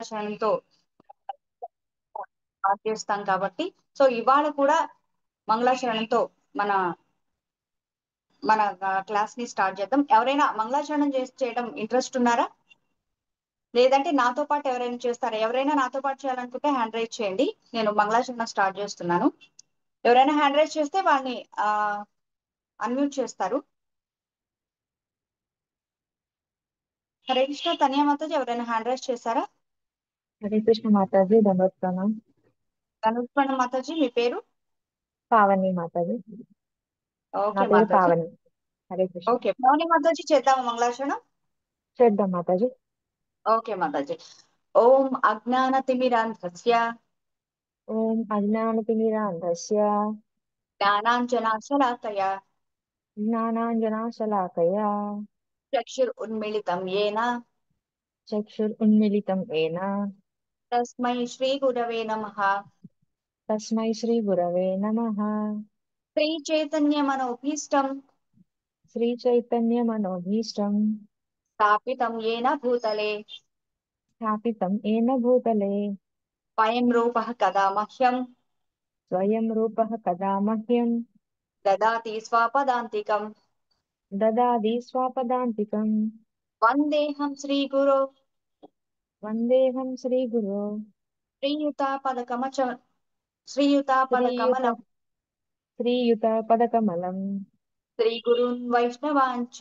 మంగళాచరణంతో start చేస్తాం కాబట్టి so ఇవాళ కూడా మంగళాచరణంతో మన మన క్లాస్ ని స్టార్ట్ చేద్దాం. ఎవరైనా మంగళాచరణం చేయడం ఇంట్రెస్ట్ ఉన్నారా? లేదంటే నాతో పాటు ఎవరైనా చేస్తారా? ఎవరైనా నాతో పాటు చేయాలనుకుంటే హ్యాండ్ రైజ్ చేయండి. నేను మంగళాచరణం స్టార్ట్ చేస్తున్నాను. ఎవరైనా హ్యాండ్ రైజ్ చేస్తే వాళ్ళని అన్మ్యూట్ చేస్తారు. హరే కృష్ణ. తనియా మాతాజీ ఎవరైనా హ్యాండ్ రైజ్ చేశారా? హరే కృష్ణ మాతాజీ, దండవత్ ప్రణామ్. ధనుష్పణ మాతాజీ మీ పేరు? పావని మాతాజీ. నా ఓకే పేరు మాతాజీ. పావని. హరే కృష్ణ. ఓకే పావని మాతాజీ చేద్దాము మంగళాచరణం. చేద్దాం మాతాజీ. ఓకే మాతాజీ. ఓం అజ్ఞానతిమిరాంధస్య ఓం అజ్ఞానతిమిరాంధస్య జ్ఞానాంజనాశలాకయ జ్ఞానాంజనాశలాకయా చక్షురున్మిళితం येन చక్షురున్మిళితం ఏన తస్మై శ్రీ గురవే నమః. తస్మై శ్రీ గురవే నమః. శ్రీ చైతన్య మనోభీష్టం శ్రీ చైతన్య మనోభీష్టం స్థాపితం येन భూతలే స్థాపితం ఏన భూతలే స్వయం రూపః కదా మహ్యం స్వయం రూపః కదా మహ్యం దదాతి స్వపదాంతికం. దదాది స్వపదాంతికం. వందేహం శ్రీగురో వందేహం శ్రీగురో శ్రీయుతాపదకమచ శ్రీయుత శ్రీయుతాపదకమలం శ్రీయుత పదకమలం శ్రీగురున్ వైష్ణవాంచ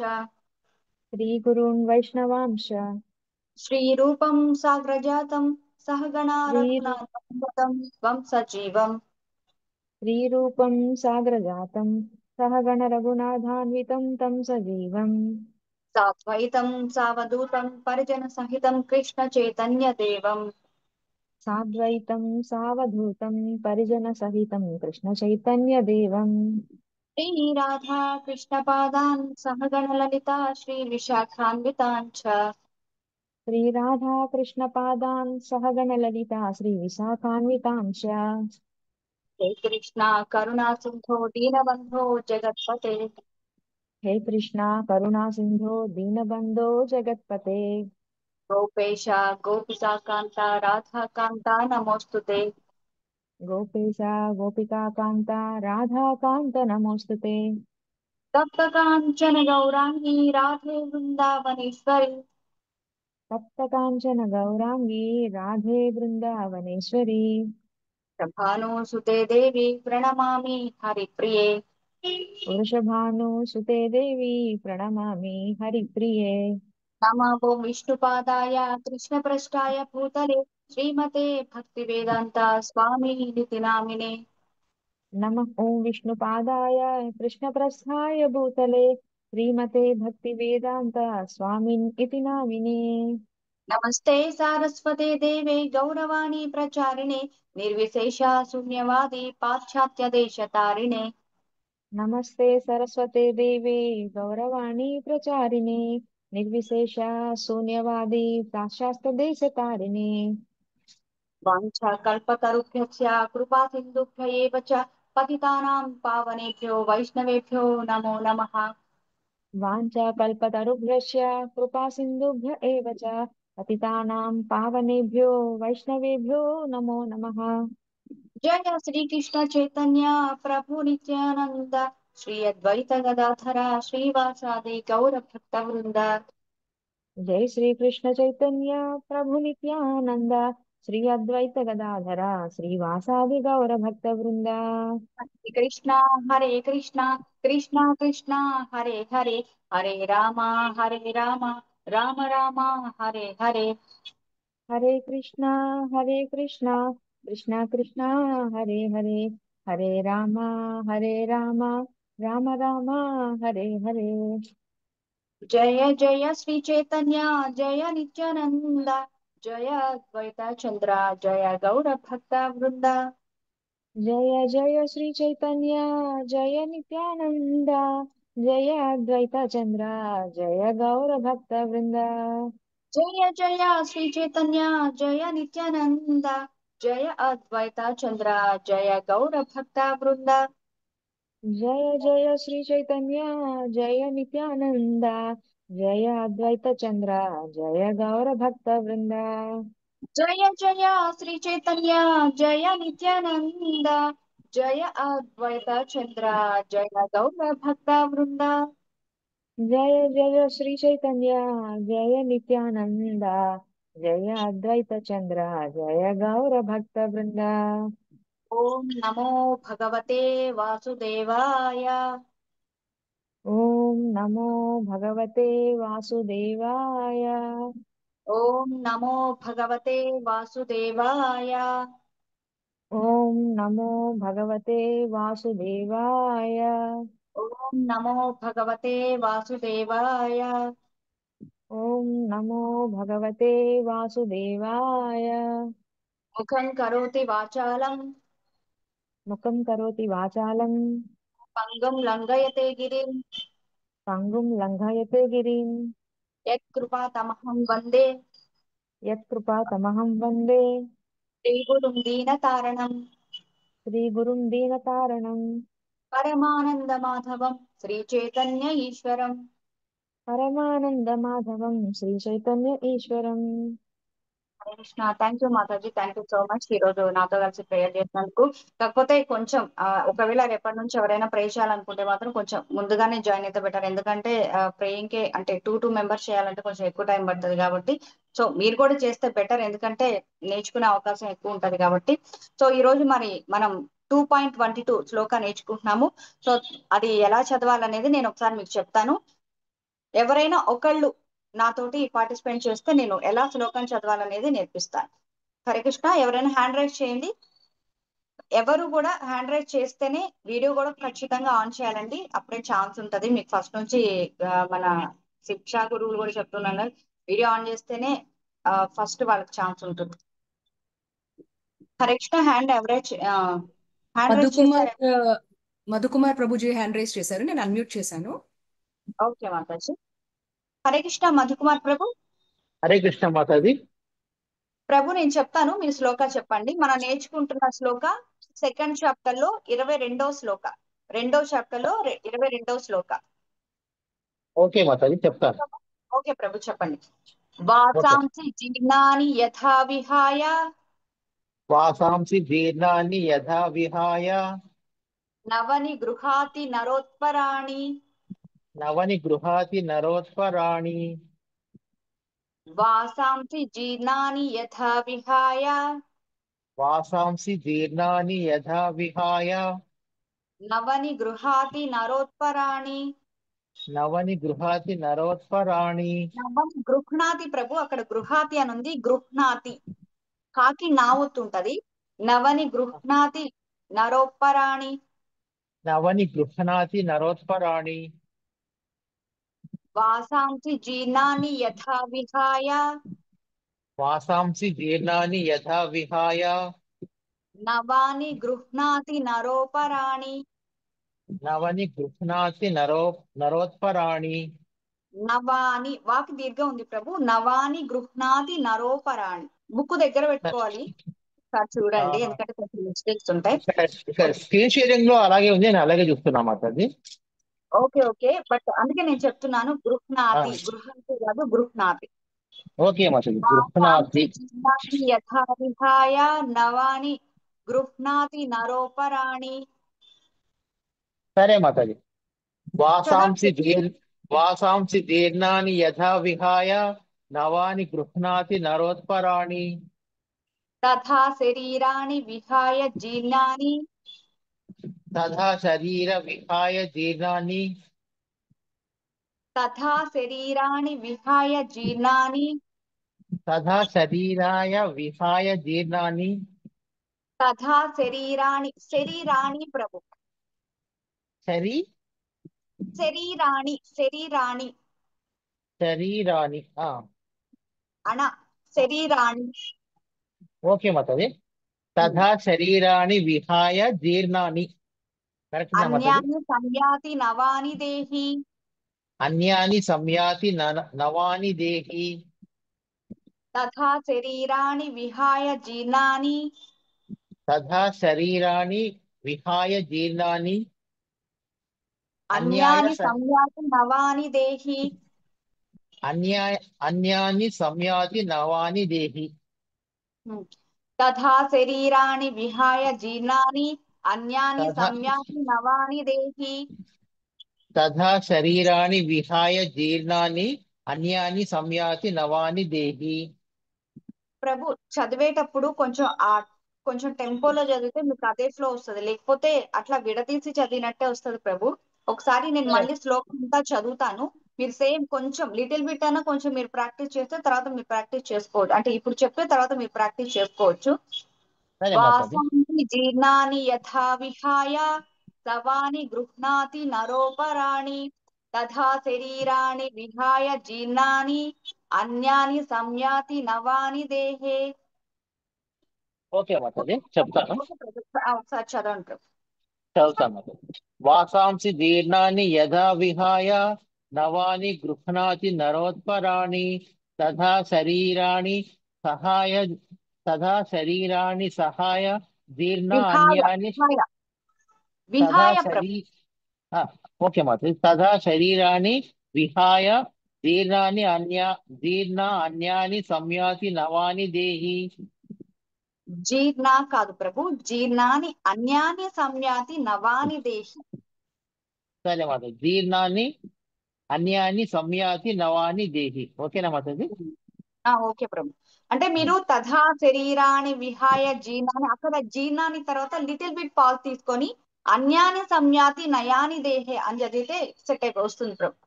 శ్రీగురూన్ వైష్ణవాంశ శ్రీరూపం సాగ్రజాతం సహగణా శ్రీరు రఘునాథం త్వం సజీవం శ్రీరూపం సాగ్రజాతం సహగణ రఘునాథాన్వితం తం సజీవం సాద్వైతం సావధూతం పరిజన సహితం కృష్ణ చైతన్య దేవం సాద్వైతం సావధూతం పరిజన సహితం కృష్ణ చైతన్య దేవం శ్రీ రాధా కృష్ణ పాదాన్ సహగణ లలితా శ్రీ విశాఖాన్వితాంచ శ్రీ రాధా కృష్ణ పాదాన్ సహగణ లలితా శ్రీ విశాఖాన్వితాంశ. హే కృష్ణ కరుణా సింధో దీనబంధో జగత్పతే హే కృష్ణ కరుణా సింధో దీనబంధో జగత్పతే గోపేశ గోపికాంత రాధాకాంత నమోస్తుతే గోపేశ గోపికాకాంత రాధాకాంత నమోస్తుతే. తప్త కాంచన గౌరాంగీ రాధే వృందావనేశ్వరి తప్త కాంచన గౌరాంగీ రాధే బృందావనేశ్వరి ప్రభానుసుతే దేవి ప్రణమామి హరిప్రియే వృషభాను సుతే దేవి ప్రణమామి హరిప్రియే. నమో విష్ణుపాదాయ కృష్ణప్రష్టాయ భూతలే శ్రీమతే భక్తివేదాంత స్వామి నితి నామినే నమః ఓం విష్ణుపాదాయ కృష్ణప్రస్థాయ భూతలే శ్రీమతే భక్తి వేదాంత స్వామిన్ ఇతి నామినే. నమస్తే సారస్వతే దేవే గౌరవాణి ప్రచారిణే నిర్విశేష శూన్యవాది పాశ్చాత్య దేశతారిణే నమస్తే సరస్వతే దేవే గౌరవాణి ప్రచారిణే నిర్విశేష శూన్యవాది పాశ్చాత్య దేశతారిణే. వాంఛాకల్పతరుభ్యశ్చ कृपा सिन्धुभ्य एव च पतितानां पावनेभ्यो वैष्णवेभ्यो नमो नमः। वाञ्छाकल्पतरुभ्यश्च कृपा सिन्धुभ्य एव च पतितानां पावनेभ्यो वैष्णवेभ्यो नमो नमः। जय श्री कृष्ण चैतन्य प्रभु नित्यानंद श्री अद्वैत गदाधर श्रीवासादि गौर भक्त वृंद। जय श्री कृष्ण चैतन्य प्रभु नित्यानंद श्री अद्वैत गदाधरा श्रीवासादि गौर भक्त वृंदा। हरे कृष्णा कृष्णा कृष्णा हरे हरे हरे रामा राम राम हरे हरे। हरे कृष्णा कृष्णा कृष्णा हरे हरे हरे रामा राम राम हरे हरे। जय जय श्री चैतन्य जय नित्यानंद जय अद्वैत चंद्र जय गौर भक्त वृंद। जय जय श्री चैतन्य जय नित्यानंद जय अद्वैत चंद्र जय गौर भक्त वृंदा। जय जय श्री चैतन्य जय नित्यानंद जय अद्वैत चंद्र जय गौर भक्त वृंद। जय जय श्री चैतन्य जय नित्यानंद जय अद्वैत चंद्र जय गौर भक्त वृंदा। జయ జయ శ్రీ చైతన్య జయ నిత్యానంద జయ అద్వైత చంద్ర జయ గౌర భక్త వృంద. జయ జయ శ్రీ చైతన్య జయ నిత్యానంద జయ అద్వైత చంద్ర జయ గౌర భక్త బృంద. ఓం నమో భగవతే వాసుదేవాయ. ఓం నమో భగవతే వాసుదేవాయ. ఓం నమో భగవతే వాసుదేవాయ. ఓం నమో భగవతే వాసుదేవాయ. ఓం నమో భగవతే వాసుదేవాయ. ఓం నమో భగవతే వాసుదేవాయ. ముఖం కరోతి వాచాలం ముఖం కరోతి వాచాలం పంగం లంఘయతే గిరిం పంగుం లంఘయతే గిరిం యత్కృపాతమహం వందే యత్కృపాతమహం వందే శ్రీగురుం దీనతారణం శ్రీగురుం దీనతారణం పరమానందమాధవం శ్రీచైతన్య ఈశ్వరం. పరమానందమాధవం శ్రీ చైతన్య ఈశ్వరం. Hare Krishna. Thank you Mataji, thank you so much ఈ రోజు నాతో కలిసి ప్రేయర్ చేసినందుకు. కాకపోతే కొంచెం ఒకవేళ రేపటి నుంచి ఎవరైనా ప్రే చేయాలనుకుంటే మాత్రం కొంచెం ముందుగానే జాయిన్ అయితే బెటర్. ఎందుకంటే ప్రేయింగ్ కి అంటే టూ మెంబర్స్ చేయాలంటే కొంచెం ఎక్కువ టైం పడుతుంది కాబట్టి సో మీరు కూడా చేస్తే బెటర్, ఎందుకంటే నేర్చుకునే అవకాశం ఎక్కువ ఉంటది కాబట్టి. సో ఈ రోజు మరి మనం 2.22 శ్లోక నేర్చుకుంటున్నాము. సో అది ఎలా చదవాలనేది నేను ఒకసారి మీకు చెప్తాను. ఎవరైనా ఒకళ్ళు నాతోటి పార్టిసిపేట్ చేస్తే నేను ఎలా శ్లోకం చదవాలనేది నేర్పిస్తాను. హరే కృష్ణ. ఎవరైనా హ్యాండ్ రైజ్ చేయండి. ఎవరు కూడా హ్యాండ్ రైజ్ చేస్తేనే వీడియో కూడా ఖచ్చితంగా ఆన్ చేయాలండి, అప్పుడే ఛాన్స్ ఉంటది మీకు. ఫస్ట్ నుంచి మన శిక్షా గురువులు కూడా చెప్తున్నాను, వీడియో ఆన్ చేస్తేనే ఫస్ట్ వాళ్ళకి ఛాన్స్ ఉంటుంది. హరే కృష్ణ. హ్యాండ్ రైజ్ మధుకుమార్ చేశారు. మధుకుమార్ ప్రభుజీ హ్యాండ్ రైజ్ చేశారు, నేను అన్మ్యూట్ చేశాను. ఓకే మాతాజీ. హరే కృష్ణ మధుకుమార్ ప్రభు. హరే కృష్ణ మాతాజీ. ప్రభు నేను చెప్తాను, మీరు శ్లోక చెప్పండి. మనం నేర్చుకుంటున్న శ్లోక సెకండ్ చాప్టర్ లో 22వ శ్లోక, రెండో చాప్టర్ లో 22వ శ్లోక. ఓకే మాతాజీ చెప్తాను. ఓకే ప్రభు చెప్పండి. ఓకే. వాసాంసి జీర్ణాని యథా విహాయ వాసాంసి జీర్ణాన్ని యథా విహాయ నవని గృహాతి నరోత్పరాణి. నవని గృహాతి నరోత్పరాణి. వాసాంసి జీర్ణాని యథా విహాయ వాసాంసి జీర్ణాన్ని యథా విహాయ నవని గృహాతి నరోత్పరాణి. నవని గృహాతి నరోత్పరాణి. నవని గృహ్ణాతి ప్రభు, అక్కడ గృహాతి అని ఉంది, గృహ్ణాతి కాకి నావుతుంటది. నవని గృహ్ణాతి నరోపరాణి. నవని గృహణాతి నరోత్పరాణి. వాసాంసి జీర్ణాని యథా విహాయ వాసాంసి జీర్ణాన్ని యథా విహాయ నవాని గృహ్ణాతి నరోపరాణి. నవని గృహణాతి నరోత్పరాణి. నవాని వాకి దీర్ఘం ఉంది ప్రభు. నవాని గృహ్ణాతి నరోపరాణి. బుక్ దగ్గర పెట్టుకోవాలి, ఒకసారి చూడండి ఆహా. ఎందుకంటే కొంచెం మిస్టేక్స్ ఉంటాయి. ఇక్కడ స్క్రీన్ షేరింగ్ లో అలాగే ఉంది, నేను అలాగే చూస్తున్నా మాతాజీ. ఓకే ఓకే, బట్ అందుకే నేను చెప్తున్నాను గృహ్ణాతి, గృహంతి కాదు గృహ్ణాతి. ఓకే మాతాజీ. వాసాంసి గృహణాతి. జీర్ణాని యథా విహాయ నవాని గృహ్ణాతి నరోపరాణి. సరే మాతాజీ. వాసాంసి చదవండి. వాసాంసి జీర్ణాని యథా విహాయ నవాని గృహ్ణాతి నరోత్పరాణి. తథా శరీరాణి విహాయ జీర్ణాని తథా శరీర విహాయ జీర్ణాని. తథా శరీరాణి విహాయ జీర్ణాని తథా శరీరాయ విహాయ జీర్ణాని. తథా శరీరాణి. శరీరాణి ప్రభు, శరీ శరీరాణి శరీరాణి శరీరాని. అన శరీరాణి. ఓకే మాతాజీ. తథా శరీరాని విహాయ జీర్ణాని. కరెక్ట్ మాతాజీ. అన్యాని సంయాతి నవాని దేహి. అన్యాని సంయాతి నవాని దేహి. తథా శరీరాణి విహాయ జీర్ణాని తథా శరీరాని విహాయ జీర్ణాని. అన్యాని సంయాతి నవాని దేహి. అన్యాని సంయాతి నవాని దేహి. తథా శరీరాణి విహాయ జీర్ణాని అన్యాని తథా సంయాతి నవాని దేహి. తథా శరీరాన్ని విహాయ జీర్ణాన్ని అన్యాని సంయాతి నవాని దేహి. ప్రభు చదివేటప్పుడు కొంచెం టెంపోలో చదివితే మీకు అదే ఫ్లో వస్తుంది, లేకపోతే అట్లా విడదీసి చదివినట్టే వస్తుంది ప్రభు. ఒకసారి నేను మళ్ళీ శ్లోకం అంతా చదువుతాను, మీరు సేమ్ కొంచెం లిటిల్ బిట్ అయినా కొంచెం మీరు ప్రాక్టీస్ చేస్తే తర్వాత మీరు ప్రాక్టీస్ చేసుకోవచ్చు, అంటే ఇప్పుడు చెప్పే తర్వాత మీరు ప్రాక్టీస్ చేసుకోవచ్చు. సరే మాతాజీ. వాసాంసి జీర్ణాని యథా విహాయ సవాని గృహ్ణాతి నరోపరాణి తథా శరీరాణి విహాయ జీర్ణాని అన్యాని సంయాతి నవాని దేహే. ఓకే మాతాజీ, చెప్తాను. ఒకసారి చదవండి ప్రభు. చదువుతాను మాతాజీ. వాసాంసి జీర్ణాన్ని యథా విహాయ నవాని గృహ్ణాతి నరోత్పరాణి తథా శరీరాణి సహాయ సహాయ జీర్ణ విహాయ అన్యాని విహాయ తథా విహాయ ప్రభు. శరీ ఆ, ఓకే మాతాజీ. తథా శరీరాన్ని విహాయ జీర్ణ అన్యాని సంయాతి నవాని దేహి. జీర్ణ కాదు ప్రభు, జీర్ణాని అన్యాని సంయాతి నవాని దేహి. సరే మాతాజీ. జీర్ణాన్ని అన్యాని సంయాతి నవాని దేహి. ఓకేనా మాతాజీ? ఓకే ప్రభు. అంటే మీరు తథా శరీరాన్ని విహాయ జీర్ణాన్ని, అక్కడ జీర్ణాన్ని తర్వాత లిటిల్ బిట్ పాజ్ తీసుకొని అన్యాని సంయాతి నయాని దేహే అని చదివితే సెట్ అయిపో వస్తుంది ప్రభు.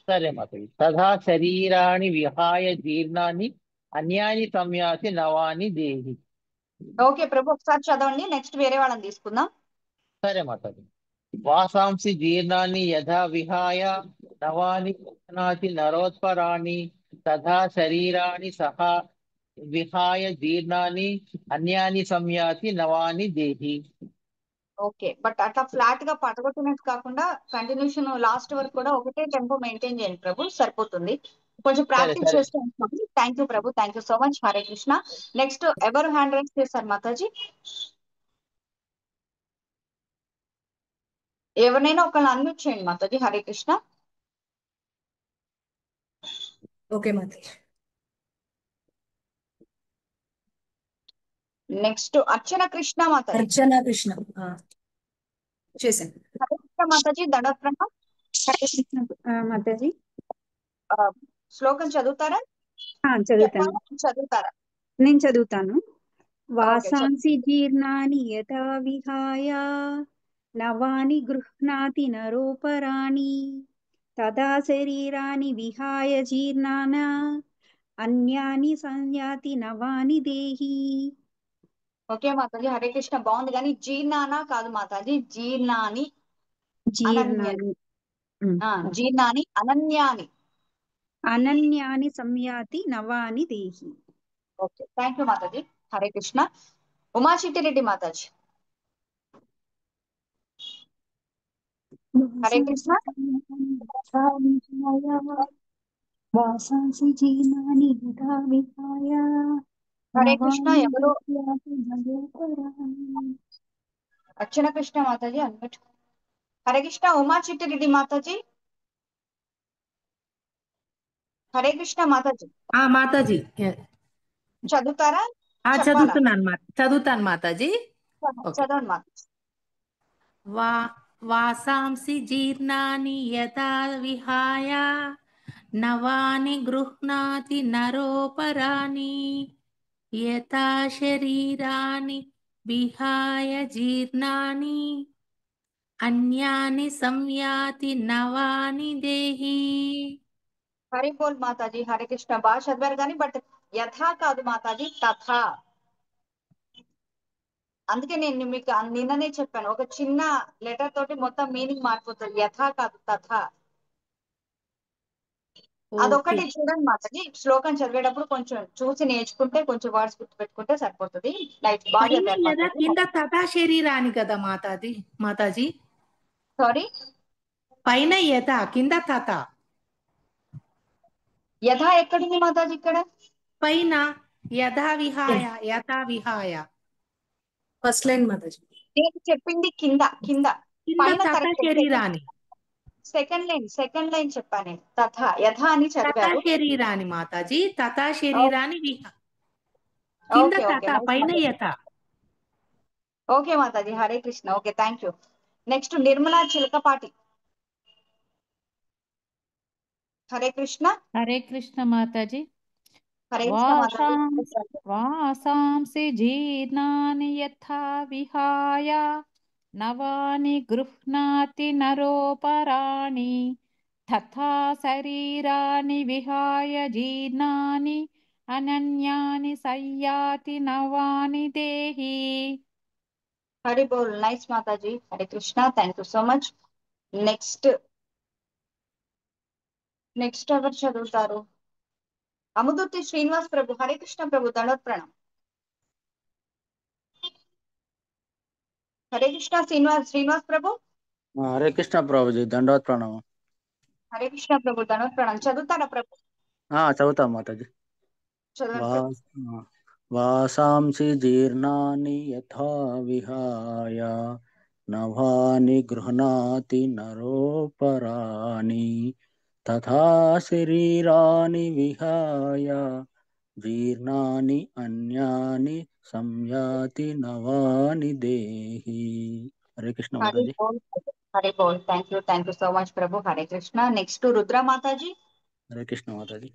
సరే మాతాజీ. తథా శరీరాన్ని విహాయ జీర్ణాన్ని అన్యాని సంయాతి నవాని దేహి. ఓకే ప్రభు, ఒకసారి చదవండి, నెక్స్ట్ వేరే వాళ్ళని తీసుకుందాం. సరే మాతాజీ. వాసాంసి జీర్ణాన్ని యథా విహాయ నవాని గృహ్ణాతి నరోత్పరాణి తథా శరీరాన్ని విహాయ జీర్ణాన్ని అన్యాని సంయాతి నవాని దేహి. ఓకే, బట్ అట్లా ఫ్లాట్ గా పడగొట్టినట్టు కాకుండా కంటిన్యూషన్ లాస్ట్ వరకు కూడా ఒకటే టెంపో మెయింటైన్ చేయండి ప్రభు, సరిపోతుంది. కొంచెం సరే ప్రాక్టీస్ సరే చేస్తే thank you Prabhu, thank you so much. Hare Krishna. Next ఎవరు హ్యాండ్ రైజ్ చేశారు మాతాజీ? ఎవరినైనా ఒకళ్ళని అన్మ్యూట్ చేయండి మాతాజీ. హరే కృష్ణ. ఓకే మాతాజీ. నెక్స్ట్ అర్చన కృష్ణ మాతాజీ. అర్చన కృష్ణ చేశాను. హరే కృష్ణ మాతాజీ. దండోత్ప్రణం. హరే కృష్ణ మాతాజీ. శ్లోకం చదువుతారా? చదువుతాను. చదువుతారా? నేను చదువుతాను. ఓకే, వాసాంసి జీర్ణాని యథా విహాయ నవాని గృహ్ణాతి నరోపరాణి తదా శరీరాని విహాయ జీర్ణాన అన్యాని సంయాతి నవాని దేహి. ఓకే మాతాజీ. హరే కృష్ణ, బాగుంది, కానీ జీర్ణానా కాదు మాతాజీ, జీర్ణాని జీర్ణాని జీర్ణాని అనన్యాని అనన్యాని సంయాతి నవాని దేహి. Okay, thank you Mataji. Hare Krishna. Uma Chittireddy Mataji. Hare Krishna. వాసాంసి జీర్ణాని యథా విహాయ హరే కృష్ణ. ఎవరు? అర్చన కృష్ణ మాతాజీ అన్నట్టు. హరే కృష్ణ. ఉమాచిట్టిరెడ్డి మాతాజీ. హరే కృష్ణ మాతాజీ. మాతాజీ చదువుతారా? చదువుతాను మాతాజీ. చదవండి మాతాజీ. వాసాంసి జీర్ణాని యథా విహాయ నవాని గృహ్ణాతి నరోపరాణి యథా శరీరాని విహాయ జీర్ణాని అన్యాని సంయాతి నవాని దేహి. హరి బోల్ మాతాజీ. హరే కృష్ణ. బాగా చదివారు కానీ బట్ యథా కాదు మాతాజీ, తథా. అందుకే నేను మీకు నిన్ననే చెప్పాను, ఒక చిన్న లెటర్ తోటి మొత్తం మీనింగ్ మారిపోతుంది. యథా కాదు, తథా. అదొకటి చూడండి మాతాజీ, శ్లోకం చదివేటప్పుడు కొంచెం చూసి నేర్చుకుంటే, కొంచెం వర్డ్స్ గుర్తు పెట్టుకుంటే సరిపోతుంది. లైక్ బాగా చదివారు మాతాజీ. కింద తథా శరీరాని కదా మాతాజీ. సారీ, పైన యథ కింద తథ. యథా ఎక్కడుంది మాతాజీ? ఇక్కడ పైన యథా విహాయ ఫస్ట్ లైన్ మాతాజీ. నేను చెప్పింది కింద కింద పైన తథా శరీరాని. సెకండ్ లైన్ చెప్పాను నేను. తథా యథా అని చదివారు. శరీరాని మాతాజీ. తథా శరీరాని కింద ఓకే ఓకే తత నైస్ పైన మాతాజీ. యత. Okay Mataji, Hare Krishna. Okay, thank you. Next Nirmala Chilakapati. Hare Krishna. Hare Krishna Mataji. Hare Krishna Mataji. వాసాం వాసాంసి జీర్ణాని యథా విహాయ నవాని గృహ్ణాతి నరోపరాణి తథా శరీరాని విహాయ జీర్ణాని అనన్యాని సంయాతి నవాని దేహి. Hari Bol, nice Mataji. Hare Krishna, thank you so much. Next next ఎవరు చదువుతారు? అముదుర్తి శ్రీనివాస్ ప్రభు. హరే కృష్ణ ప్రభు, దండోత్ ప్రణాం. హరే కృష్ణ శ్రీనివాస్ ప్రభు. హరే కృష్ణ ప్రభుజీ, దండవత్ ప్రణామం. హరే కృష్ణ ప్రభు, దండోత్ ప్రణాం. చదువుతారా ప్రభు? చదువుతాం మాతాజీ. చదవండి ప్రభు. వాస్ వాసాంసి జీర్ణాని యథా విహాయ నవాని గృహ్ణాతి నరోపరాణి తథా శరీరాని విహాయ జీర్ణాని అన్యాని సంయాతి నవాని దేహి. Hare Krishna Hari Mataji. Bol, Hari Bol. Thank you so much Prabhu. Hare Krishna. Next Rudra Mataji. Hare Krishna Mataji.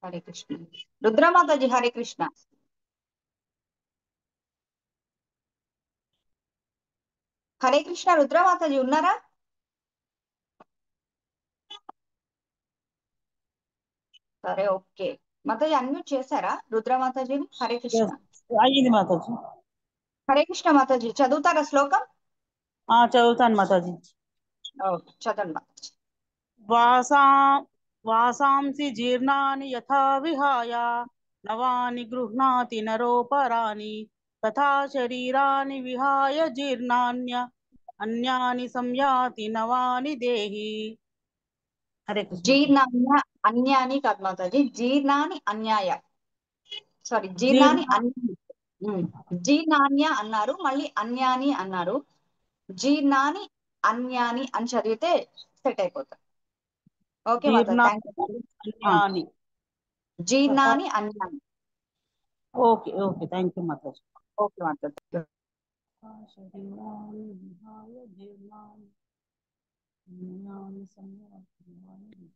Hare Krishna. Rudra Mataji, Hare Krishna. Hare Krishna. Rudra Mataji ఉన్నారా? సరే, ఓకే. మాతాజీ అన్మ్యూట్ చేశారా రుద్ర మాతాజీని? హరే కృష్ణ. అయ్యింది మాతాజీ. హరే కృష్ణ మాతాజీ, చదువుతారా శ్లోకం? చదువుతాను మాతాజీ. ఓకే, చదవండి మాతాజీ. వాసా వాసాంసి జీర్ణాని యథా విహాయ నవాని గృహ్ణాతి నరోపరాణి తథా శరీరాని విహాయ జీర్ణాన్య అన్యాని సంయాతి నవాని దేహి. హరే కృష్ణ. జీర్ణాన్య అన్యాని కాదు మాతాజీ, జీర్ణాని అన్యాయ. సారీ, జీర్ణాని జీర్ణ జీర్ణాన్య అన్నారు, మళ్ళీ అన్యాని అన్నారు. జీర్ణాని అన్యాని అని చదివితే సెట్ అయిపోతారు. Okay Mataji, thank you. జీర్ణాని. జీర్ణాని అన్యాని. Okay okay, thank you Mataji. Okay Mataji. శరీరాని విహాయ జీర్ణాని అన్యాని సంయాతి నవాని దేహి.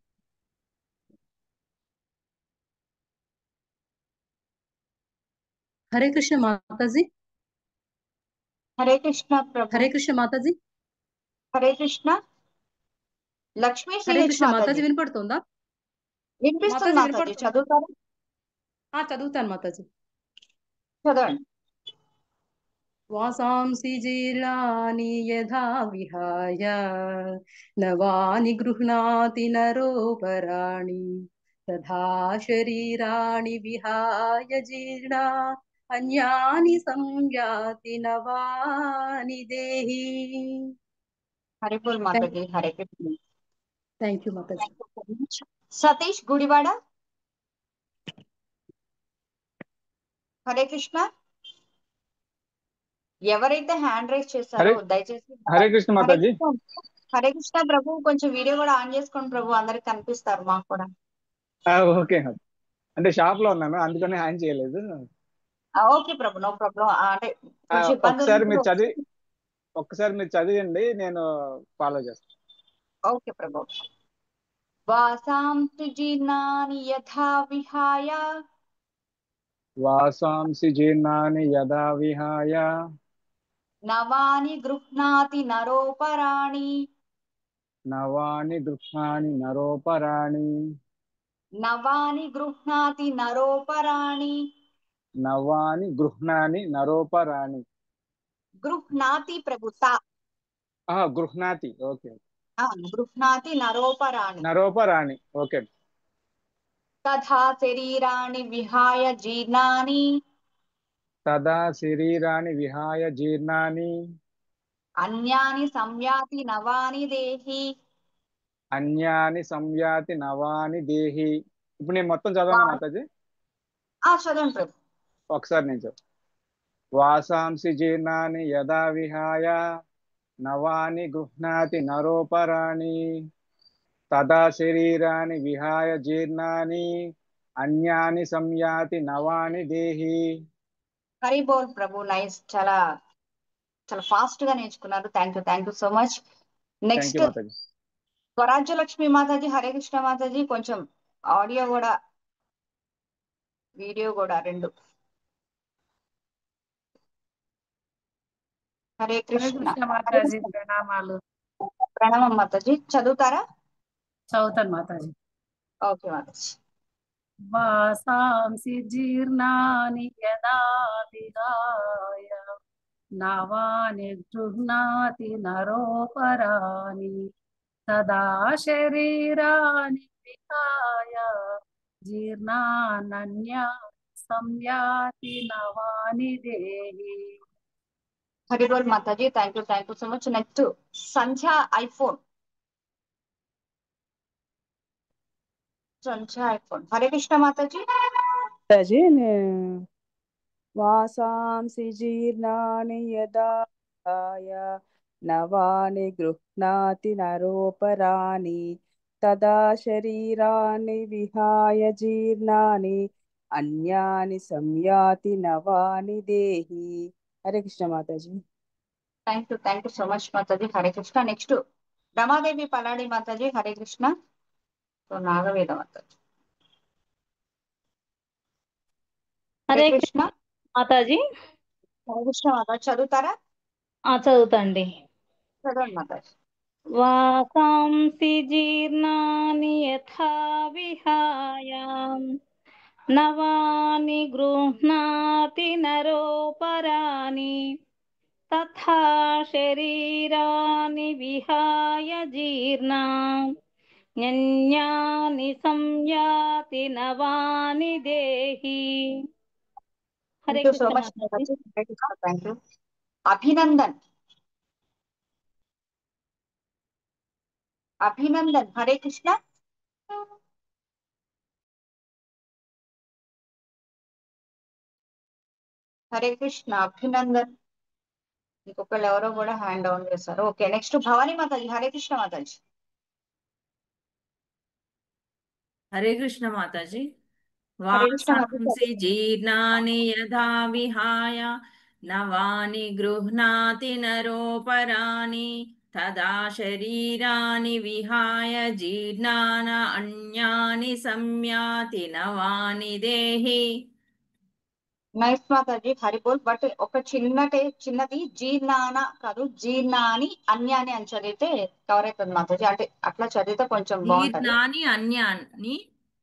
హరే కృష్ణ మాతాజీ. హరే కృష్ణ ప్రభు. హరే కృష్ణ మాతాజీ. హరే కృష్ణ. లక్ష్మీ హరే సిహెచ్ కృష్ణ మాతాజీ, మాతాజీ. వినపడుతుందా? వినిపిస్తుంది మాతాజీ మాతాజీ, వినపడుతుందా? చదువుతారా? చదువుతాను మాతాజీ. చదవండి. వాసాంసి జీర్ణాని యథా విహాయ నవాని గృహ్ణాతి నరోపరాణి తథా శరీరాణి విహాయ జీర్ణా అన్యాని సంయాతి నవాని దేహి. హరిబోల్ మాతాజీ, హరే కృష్ణ. Thank you Mataji. సతీష్ గుడివాడ. హరే కృష్ణ. ఎవరైతే హ్యాండ్ రైజ్ చేశారో దయచేసి హరే కృష్ణ హరే మాతాజీ. కృష్ణ. హరే కృష్ణ ప్రభు, కొంచెం వీడియో కూడా ఆన్ చేసుకోండి ప్రభు, అందరికి కనిపిస్తారు మాకు కూడా. ఓకే, అంటే షాప్ లో ఉన్నాను అందుకని హ్యాండ్ చేయలేదు. ఓకే ప్రభు, నో ప్రాబ్లం. అంటే కొంచెం ఇబ్బంది ఒక్కసారి మీరు చదివండి, నేను ఫాలో చేస్తాను. ఓకే ప్రభు. వాసాంసి జీర్ణాని యథా విహాయ వాసాంసి జీర్ణాని యదా విహాయ నవాని గృహ్ణాతి నరోపరాణి నవాని గృహ్ణాని నరోపరాణి నవాని గృహ్ణాతి నరోపరాణి. నవాని గృహ్ణాని నరోపరాణి. గృహ్ణాతి ప్రభుతా. గృహ్ణాతి. ఓకే. గృహ్ణాతి నరోపరాణి. నరోపరాణి. ఓకే. తథా శరీరాణి విహాయ జీర్ణాని తదా శరీరాన్ని విహాయ జీర్ణాని అన్యాని సంయాతి నవాని దేహి. అన్యాని సంయాతి నవాని దేహి. ఇప్పుడు నేను మొత్తం చదవనా మాతాజీ? చదవండి ప్రభు. ఒకసారి నేను చదువు. వాసాంసి జీర్ణాని యదా విహాయ నవాని గృహ్ణాతి నరోపరాణి తదా శరీరాన్ని విహాయ జీర్ణాని అన్యాని సంయాతి నవాని దేహి. హరి బోల్ ప్రభు, నైస్, చాలా చాలా ఫాస్ట్ గా నేర్చుకున్నారు. Thank you so much. Thank next you Mataji. స్వరాజ్య లక్ష్మి మాతాజీ, హరే కృష్ణ మాతాజీ. కొంచెం ఆడియో కూడా వీడియో కూడా రెండు. హరే హరే కృష్ణ. కృష్ణ హరే మాతాజీ, కృష్ణ. ప్రణామాలు. ప్రణవం మాతాజీ, చదువుతారా? చదువుతాను మాతాజీ. ఓకే మాతాజీ. వాసాంసి జీర్ణాని యదా విహాయ నవాని గృహ్ణాతి నరోపరాణి తదా శరీరాని విహాయ జీర్ణానన్యా సంయాతి నవాని దేహి. Hari Bol Mataji, thank you so much. Next Sandhya iPhone. Sandhya iPhone. Hare Krishna Mataji. Mataji, వాసాంసి జీర్ణాని యదా విహాయ నవాని గృహ్ణాతి నరోపరాణి తదా శరీరాన్ని విహాయ జీర్ణాని అన్యాని సంయాతి నవాని దేహి. Hare Krishna Mataji. Thank you so much Mataji. Hare Krishna. Next Ramadevi Paladi Mataji, Hare Krishna. So Nagaveda Mataji. Hare Krishna Mataji. Hare Krishna Mataji, చదువుతారా? చదువుతండి. చదవండి మాతాజీ. వాసాంసి జీర్ణాని యథా విహాయ నవాని గృహ్ణాతి నరోపరాణి తథా శరీరాని విహాయ జీర్ణాన్యాని సంయాతి నవాని దేహి. Hare thank you so Krishna much Mataji. Mataji. Hare Krishna. Thank you. Abhinandan. Abhinandan, Hare Krishna. Hare Krishna. Abhinandan. ఇంకొకళ్ళు ఎవరో కూడా హ్యాండ్ డౌన్ చేశారు. Okay, next Bhavani Mataji, Hare Krishna Mataji. హరే కృష్ణ మాతాజీ. హరే కృష్ణ మాతాజీ. వాసాంసి జీర్ణాని యథా విహాయ నవాని గృహ్ణాతి నరోపరాణి తదా శరీరాని విహాయ జీర్ణాన అన్యాని సంయాతి నవాని దేహి. నైస్ మాతాజీ, హరిబోల్. బట్ ఒక చిన్నది జీర్ణాన కాదు, జీర్ణాని అన్యాని అని చదివితే కవర్ అవుతుంది మాతాజీ. అంటే అట్లా చదివితే కొంచెం బాగుంటది. జీర్ణాని అన్యాని.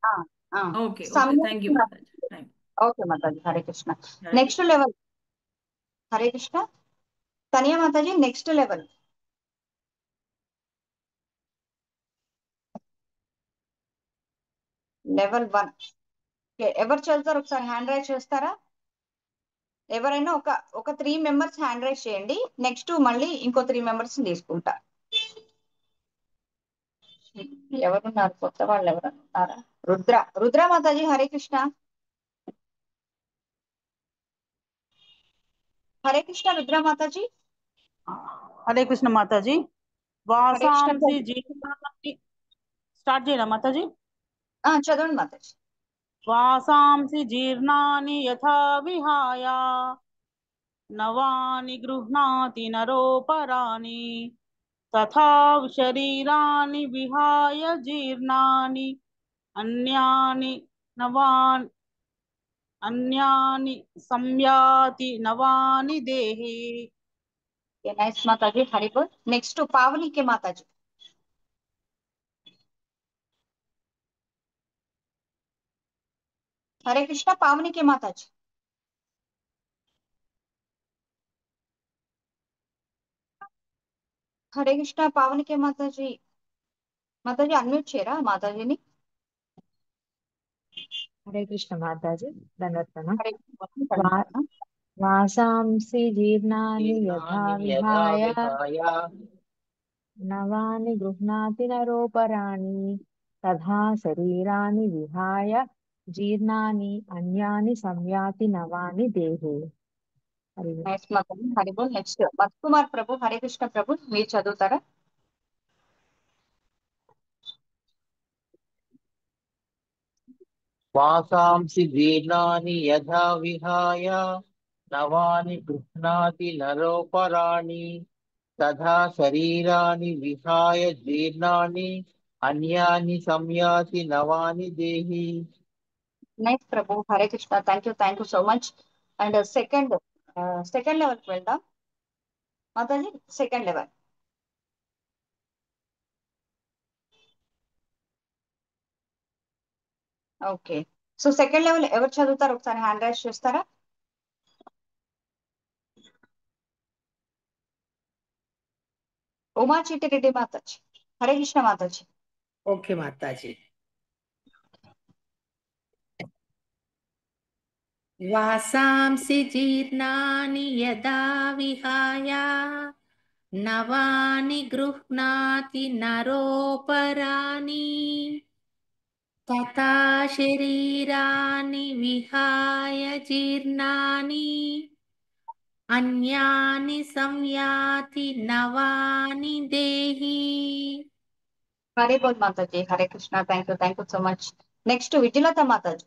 ఆ, ఆ. ఓకే ఓకే, సంయక్తి thank you Mataji. Thank okay Mataji, Hare Krishna. You. Next level. Hare Krishna. Tania Mataji, next level. Level 1. ఎవరు చదువుతారు ఒకసారి హ్యాండ్ రైజ్ చేస్తారా? ఎవరైనా ఒక 3 మెంబర్స్ హ్యాండ్ రైజ్ చేయండి. నెక్స్ట్ మళ్ళీ ఇంకో 3 మెంబర్స్ తీసుకుంటా. ఎవరున్నారు కొత్త వాళ్ళు? ఎవరన్నా ఉన్నారా? రుద్ర మాతాజీ, హరే కృష్ణ. హరే కృష్ణ రుద్ర మాతాజీ. హరే కృష్ణ మాతాజీ. హరే కృష్ణ. వాసాంసి జీర్ణాని స్టార్ట్ చేయనా మాతాజీ? చదవండి మాతాజీ. వాసాంసి జీర్ణాని యథా విహాయ నవాని గృహ్ణాతి నరోపరాణి తథా శరీరాని విహాయ జీర్ణాని అన్యాని సంయాతి నవాని దేహి. నైస్ మాతాజీ, హరిబోల్. నెక్స్ట్ పావనికి మాతాజీ. హరే కృష్ణ. పావనికి మాతాజీ. హరే కృష్ణ. పావనికి మాతాజీ. మాతాజీ అన్మ్యూట్ చేయరా మాతాజీని? హరే కృష్ణ మాతాజీ, దండవత్సన. హరే కృష్ణ. వాసాంసి జీర్ణాని యథా విహాయ నవాని గృహ్ణాతి నరోపరాణి తథా శరీరాని విహాయ జీర్ణాని అన్యాని సంయాతి నవాని దేహి. నైస్ మాతాజీ, హరిబోల్. నెక్స్ట్ మత్కుమార్ ప్రభు, హరే కృష్ణ ప్రభు, మీరు చదువుతారా? వాసాంసి జీర్ణాని యథా విహాయ నవాని గృహ్ణాతి నరోపరాణి తథా శరీరాని విహాయ జీర్ణాని అన్యాని సంయాతి నవాని దేహి. Nice Prabhu. Hare Krishna. Thank you so much. And second లెవెల్కి వెళ్దాం Mataji. Second level. Okay. So second level ఎవరు చదువుతారు? ఒకసారి హ్యాండ్ రైజ్ చేస్తారా? ఉమా చిట్టి రెడ్డి మాతాజీ. హరే కృష్ణ మాతాజీ. ఓకే మాతాజీ. వాసాంసి జీర్ణాని యదా విహాయ నవాని గృహ్ణాతి నరోపరాణి తథా శరీరాని విహాయ జీర్ణాని అన్యాని సంయాతి నవాని దేహి. Hare Bol Mataji. Hare Krishna. Thank you so much. Next Vijayalatha Mataji.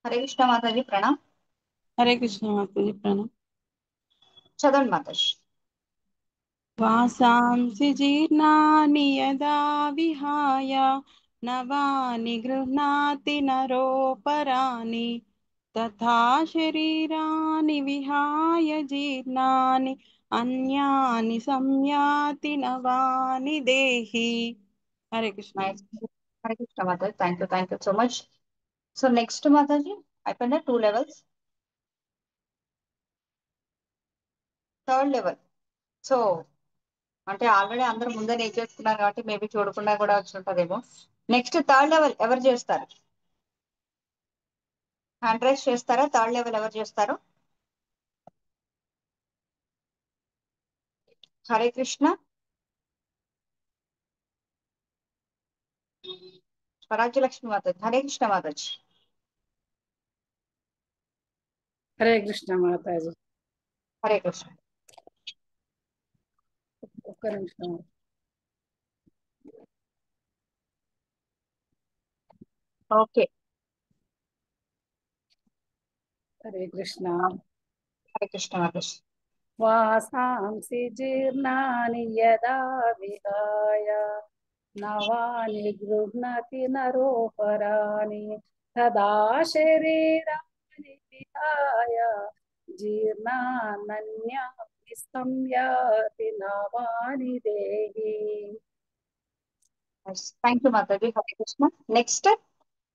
Hare Krishna Mataji. ప్రణామ్. హరే కృష్ణ మాతాజీ. ప్రణామ్. చదవండి మాతాజీ. వాసాంసి జీర్ణాని యదా విహాయ నవాని గృహ్ణాతి నరోపరాణి తథా శరీరాని విహాయ జీర్ణాని అన్యాని సంయాతి నవాని దేహి. Hare Krishna. Hare Krishna Mataji. Thank you so much. So next Mataji అయిపోయిందా? 2 లెవెల్స్. Third level. సో అంటే ఆల్రెడీ అందరూ ముందే నేర్చేసుకున్నారు కాబట్టి మేబీ చూడకుండా కూడా వచ్చి ఉంటుందేమో. నెక్స్ట్ థర్డ్ లెవెల్ ఎవరు చేస్తారు? హ్యాండ్ రైజ్ చేస్తారా? థర్డ్ లెవెల్ ఎవరు చేస్తారు? హరే కృష్ణ. స్వరాజ్యలక్ష్మి మాతాజీ. హరే కృష్ణ మాతాజీ. హరే కృష్ణ మాతాజీ. హరే కృష్ణ. ఒక్క నిమిషం. ఓకే. హరే కృష్ణ. హరే కృష్ణ మాతాజీ. వాసాంసి జీర్ణాని యదా విహాయ నవాని గృహ్ణాతి నరోపరాణి తదా శరీరాని విహాయ జీర్ణానన్యాని సంయాతి నవాని దేహి. Thank you Mataji. Hare Krishna.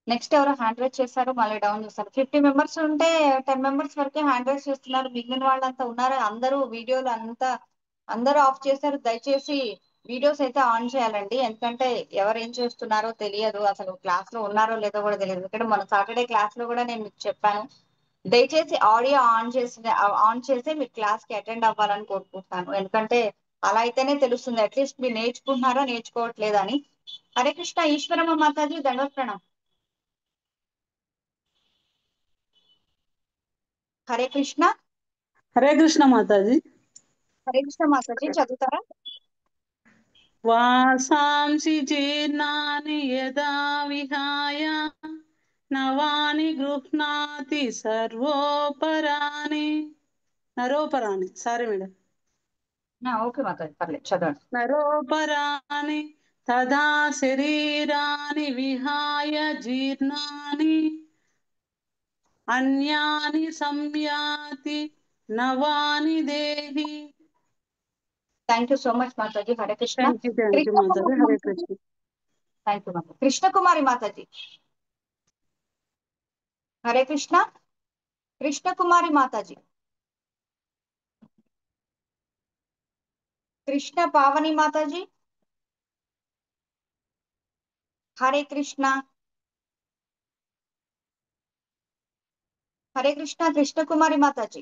Next ఎవరో హ్యాండ్ రైజ్ చేశారు, మళ్ళీ డౌన్ చేస్తారు. 50 మెంబర్స్ ఉంటే 10 మెంబర్స్ వరకే హ్యాండ్ రైజ్ చేస్తున్నారు. మిగిలిన వాళ్ళంతా ఉన్నారు. అందరూ వీడియోలు అందరూ ఆఫ్ చేశారు. దయచేసి వీడియోస్ అయితే ఆన్ చేయాలండి. ఎందుకంటే ఎవరు ఏం చేస్తున్నారో తెలియదు. అసలు క్లాస్ లో ఉన్నారో లేదో కూడా తెలియదు. ఎందుకంటే మన సాటర్డే క్లాస్ లో కూడా నేను మీకు చెప్పాను. దయచేసి ఆడియో ఆన్ చేసి మీరు క్లాస్ కి అటెండ్ అవ్వాలని కోరుకుంటున్నాను. ఎందుకంటే అలా అయితేనే తెలుస్తుంది అట్లీస్ట్ మీరు నేర్చుకుంటున్నారా నేర్చుకోవట్లేదా అని. హరే కృష్ణ. ఈశ్వరమ్మ మాతాజీ. దండవత్ ప్రణాం. హరే కృష్ణ. హరే కృష్ణ మాతాజీ. హరే కృష్ణ మాతాజీ. చదువుతారా? వాసాంసి జీర్ణాని యదా విహాయ నవాని గృహ్ణాతి నరోపరాణి. Sorry madam. ఓకే మాతాజీ, పర్లేదు చదవండి. నరోపరాణి తదా శరీరాని విహాయ జీర్ణాని అన్యాని సంయాతి నవాని దేహి. Thank you so much Mataji. Hare Krishna. Thank you Mataji. Hare Krishna. Thank you Mataji. Krishnakumari Mataji. Hare Krishna. Krishnakumari Mataji. Krishna Pavani Mataji. Hare Krishna. Hare Krishna. Krishnakumari Mataji.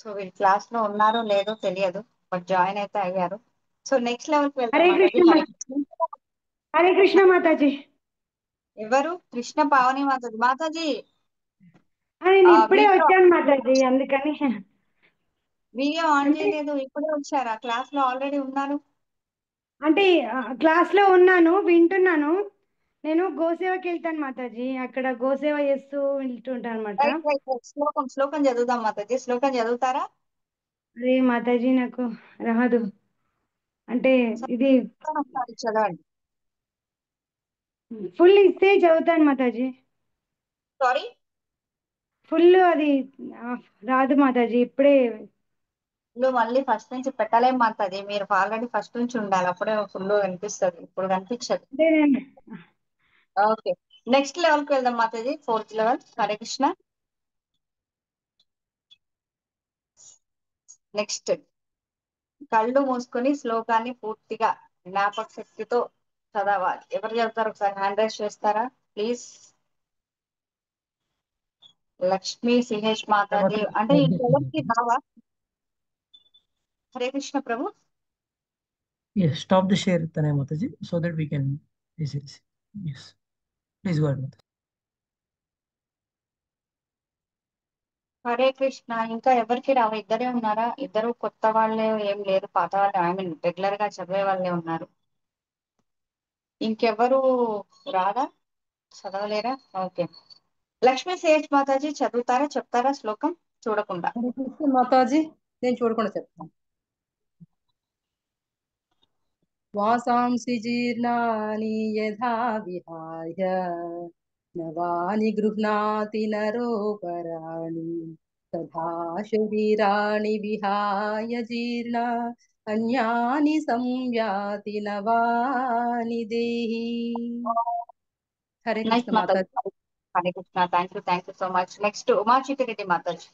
So వీళ్ళు క్లాస్ లో ఉన్నారో లేదో తెలియదు, బట్ జాయిన్ అయితే అయ్యారు. సో నెక్స్ట్ లెవెల్ కి వెళ్తాం మాతాజీ. హరే కృష్ణ మాతాజీ. ఎవరు? కృష్ణ పావని మాతాజీ. మాతాజీ నేను ఇప్పుడే వచ్చాను మాతాజీ, అందుకని వీడియో ఆన్ చేయలేదు. ఇప్పుడే వచ్చారా? క్లాస్ లో ఆల్రెడీ ఉన్నారు అంటే క్లాస్ లో ఉన్నాను, వింటున్నాను, నేను గోసేవకి వెళ్తాను మాతాజీ, అక్కడ గోసేవ చేస్తూ వెళ్తుంటాను అనమాట. Right right right. శ్లోకం చదువుదాం మాతాజీ. శ్లోకం చదువుతారా? అరే మాతాజీ నాకు రాదు, అంటే ఇది ఒకసారి చదవండి. ఫుల్ ఇస్తే చదువుతాను మాతాజీ. సారీ, ఫుల్ అది రాదు మాతాజీ, ఇప్పుడే. నువ్వు మళ్ళీ ఫస్ట్ నుంచి పెట్టలేం మాతాజీ. మీరు ఆల్రెడీ ఫస్ట్ నుంచి ఉండాలి, అప్పుడే ఫుల్ కనిపిస్తుంది, ఇప్పుడు కనిపించదు. అంటే ఓకే, నెక్స్ట్ లెవెల్కి వెళ్దాం Mataji. 4th level. Hare Krishna. Next కళ్ళు మూసుకొని శ్లోకాన్ని పూర్తిగా జ్ఞాపక శక్తితో చదవాలి. ఎవరు చదువుతారు? ఒకసారి హ్యాండ్ రైజ్ చేస్తారా ప్లీజ్? లక్ష్మీ సిహెచ్ మాతాజీ, అంటే ఇంకెవరికి రావా? హరే కృష్ణ ప్రభు. Yes, stop the share, Tanay Mataji, so that we can easily see. Yes, please go ahead, Mataji. Hare Krishna. ఇంకా ఎవరికి రావా? ఇద్దరే ఉన్నారా? ఇద్దరు కొత్త వాళ్ళే ఏం లేరు, పాత వాళ్ళే, ఐ మీన్ రెగ్యులర్ గా చదివే వాళ్ళే ఉన్నారు. ఇంకెవరు రాదా? చదవలేరా? ఓకే, లక్ష్మీ సిహెచ్ మాతాజీ చదువుతారా? చెప్తారా శ్లోకం చూడకుండా? హరే కృష్ణ మాతాజీ, నేను చూడకుండా చెప్తాను. వాసాంసి జీర్ణాని యథా విహాయ నవాని గృహ్ణాతి నరోపరాణి తథా శరీరాణి విహాయ జీర్ణ అన్యాని సంయాతి నవాని దేహి. Hare nice Krishna Mataji. Mataji. Hare Krishna. Thank you so much. Next Umachiti Reddy Mataji.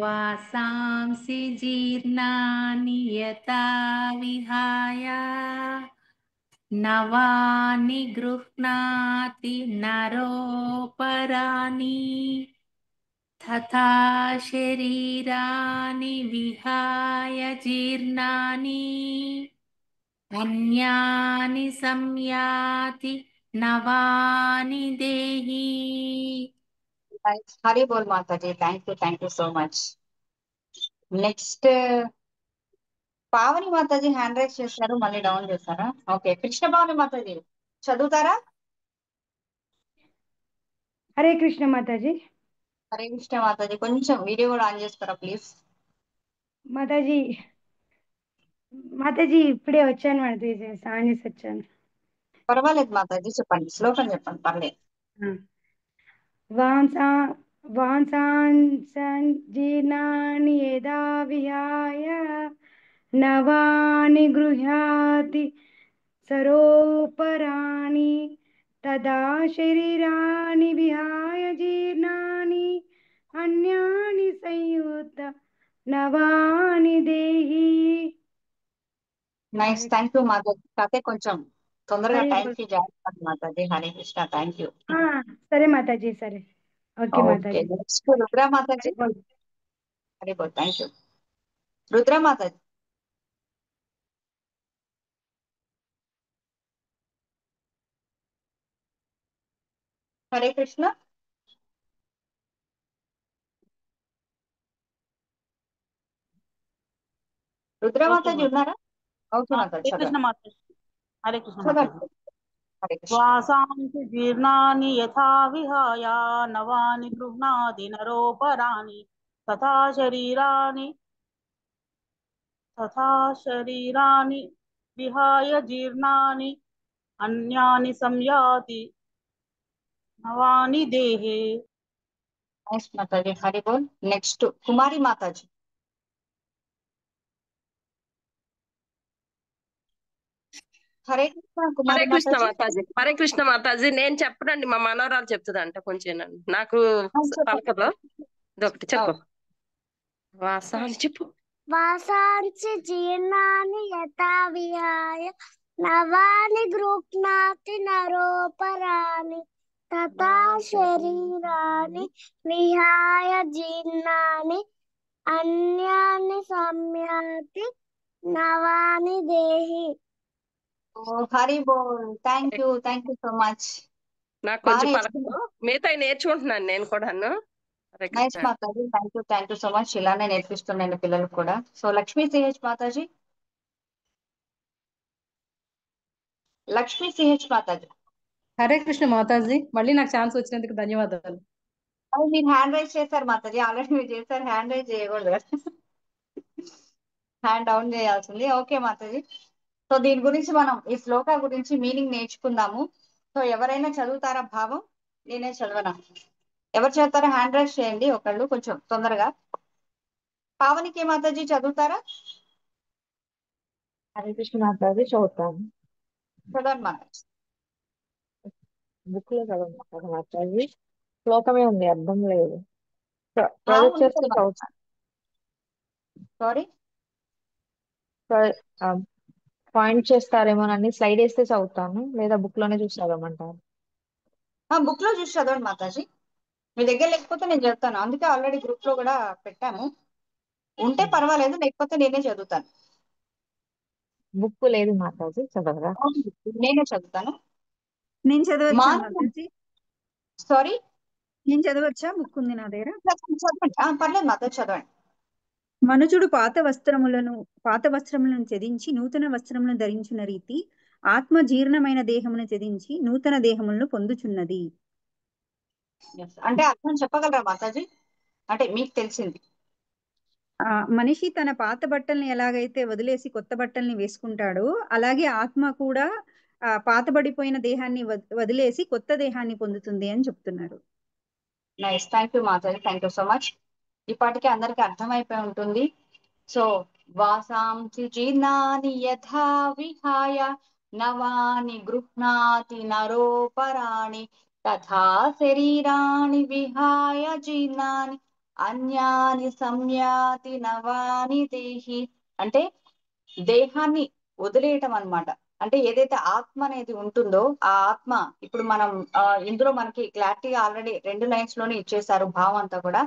వాసాంసి జీర్ణాని యథా విహాయ నవాని గృహ్ణాతి నరోపరాణి తథా శరీరాని విహాయ జీర్ణాని అన్యాని సంయాతి నవాని దేహి. Hari Bol Mataji. Thank you so much. Next Pavani Mataji hand raise చేశారు, మళ్ళీ డౌన్ చేశారా? ఓకే, కృష్ణ పావని మాతాజీ చదువుతారా? హరే కృష్ణ మాతాజీ. హరే కృష్ణ మాతాజీ, కొంచెం వీడియో కూడా ఆన్ చేస్తారా ప్లీజ్? మాతాజీ మాతాజీ ఇప్పుడే వచ్చాను మాతాజీ, స్నానం చేసి వచ్చాను. పర్వాలేదు మాతాజీ, చెప్పండి, శ్లోకం చెప్పండి, పర్లేదు. వాంసాంసీర్ణాని యదా విహాయ నవాని గృహ్యాతి సరోపరాణి తదా శరీరాని విహాయ జీర్ణాని అన్యాని సంయుత నవాని దేహి. నైస్, థ్యాంక్ యూ మాతాజీ. కాకపోతే కొంచెం తొందరగా టైం కి జాయిన్ మాతాజీ. హరే కృష్ణ. Thank you. సరే మాతాజీ, సరే. ఓకే ఓకే, మాతాజీ. నెక్స్ట్ రుద్ర మాతాజీ. హరే బోల్. Thank you. రుద్ర మాతాజీ. హరే కృష్ణ. రుద్ర మాతాజీ ఉన్నారా? ఓకే మాతాజీ, హరే కృష్ణ చదవండి. మాతాజీ. హరే కృష్ణ మాతాజీ. చదవండి. హరే కృష్ణ. వాసాంసి జీర్ణాని యథా విహాయ నవాని గృహ్ణాతి నరోపరాణి తథా శరీరాని విహాయ జీర్ణాని అన్యాని సంయాతి నవాని దేహే. నైస్ మాతాజీ. హరి బోల్. నెక్స్ట్ కుమారి మాతాజీ. హరే కృష్ణ హరే కుమారి కృష్ణ మాతాజీ. మాతాజీ. హరే కృష్ణ మాతాజీ. నేను చెప్పనండి, మా మనవరాలు చెప్తుందంట. కొంచెం నాకు పలకలో ఇదొకటి చెప్పు. వాసాన్ని చెప్పు. వాసాంసి జీర్ణాని యథా విహాయ నవాని గృహ్ణాతి నరోపరాణి తథా శరీరాని విహాయ జీర్ణాని అన్యాని సంయాతి నవాని దేహి. Hari Bol. Thank you so much. నాకు కొంచెం పలకలో మిగతా నేర్చుకుంటున్నాను నేను కూడాను. Hare nice Krishna. Mataji, thank you so much. ఇలానే నేర్పిస్తున్నాను పిల్లలకు కూడా. So Lakshmi CH Mataji, Lakshmi CH Mataji. Hare Krishna Mataji, మళ్ళీ నాకు ఛాన్స్ వచ్చినందుకు ధన్యవాదాలు. అది మీరు హ్యాండ్ రైజ్ చేశారు మాతాజీ, ఆల్రెడీ మీరు చేశారు. హ్యాండ్ రైజ్ చేయకూడదు కదా, హ్యాండ్ డౌన్ చేయాల్సింది. ఓకే మాతాజీ. సో దీని గురించి మనం ఈ శ్లోక గురించి మీనింగ్ నేర్చుకుందాము. సో ఎవరైనా చదువుతారా భావం? నేనే చదవనా? ఎవరు చదువుతారా హ్యాండ్ రైజ్ చేయండి ఒకళ్ళు, కొంచెం తొందరగా. పావనికి మాతాజీ చదువుతారా? హరే కృష్ణ మాతాజీ చదువుతాను. చదవండి మాతాజీ. బుక్ లో చదవమంటారు మాతాజీ. శ్లోకమే ఉంది, అర్థం లేదు. భావం ప్రొజెక్ట్ చేస్తే ఉంటుంది చదువుతాను. సారీ, పాయింట్ చేస్తారేమోనని స్లైడ్ వేస్తే చదువుతాను, లేదా బుక్ లోనే చూసి చదవమంటారు. బుక్ లో చూసి చదవండి మాతాజీ. మీ దగ్గర లేకపోతే నేను చదువుతాను, అందుకే ఆల్రెడీ గ్రూప్ లో కూడా పెట్టాము. ఉంటే పర్వాలేదు, లేకపోతే నేనే చదువుతాను. బుక్ లేదు మాతాజీ, చదవరా? నేనే చదువుతాను. నేను చదవచ్చా మానవ మాతాజీ? సారీ, నేను చదవచ్చా? బుక్ ఉంది నా దగ్గర. చదవండి. పర్లేదు మాతాజీ, చదవండి. మనుజుడు పాత వస్త్రములను త్యజించి నూతన వస్త్రములను ధరించిన రీతి ఆత్మ జీర్ణమైన దేహమును త్యజించి నూతన దేహములను పొందుచున్నది. అంటే అర్థం చెప్పగలరా మాతాజీ? అంటే మీకు తెలిసింది. మనిషి తన పాత బట్టల్ని ఎలాగైతే వదిలేసి కొత్త బట్టల్ని వేసుకుంటాడో అలాగే ఆత్మ కూడా పాతబడిపోయిన దేహాన్ని వదిలేసి కొత్త దేహాన్ని పొందుతుంది అని చెప్తున్నారు. Nice, thank you Mataji, thank you so much. ఇప్పటికే అందరికి అర్థమైపోయి ఉంటుంది. సో వాసాంసి జీర్ణాని యథా విహాయ నవాని గృహ్ణాతి నరోపరాణి తథా శరీరాణి విహాయ జీర్ణాని అన్యాని సంయాతి నవాని దేహి. అంటే దేహాన్ని వదిలేయటం అన్నమాట. అంటే ఏదైతే ఆత్మ అనేది ఉంటుందో ఆ ఆత్మ, ఇప్పుడు మనం ఇందులో మనకి క్లారిటీగా ఆల్రెడీ 2 లైన్స్ లోనే ఇచ్చేసారు భావం అంతా కూడా.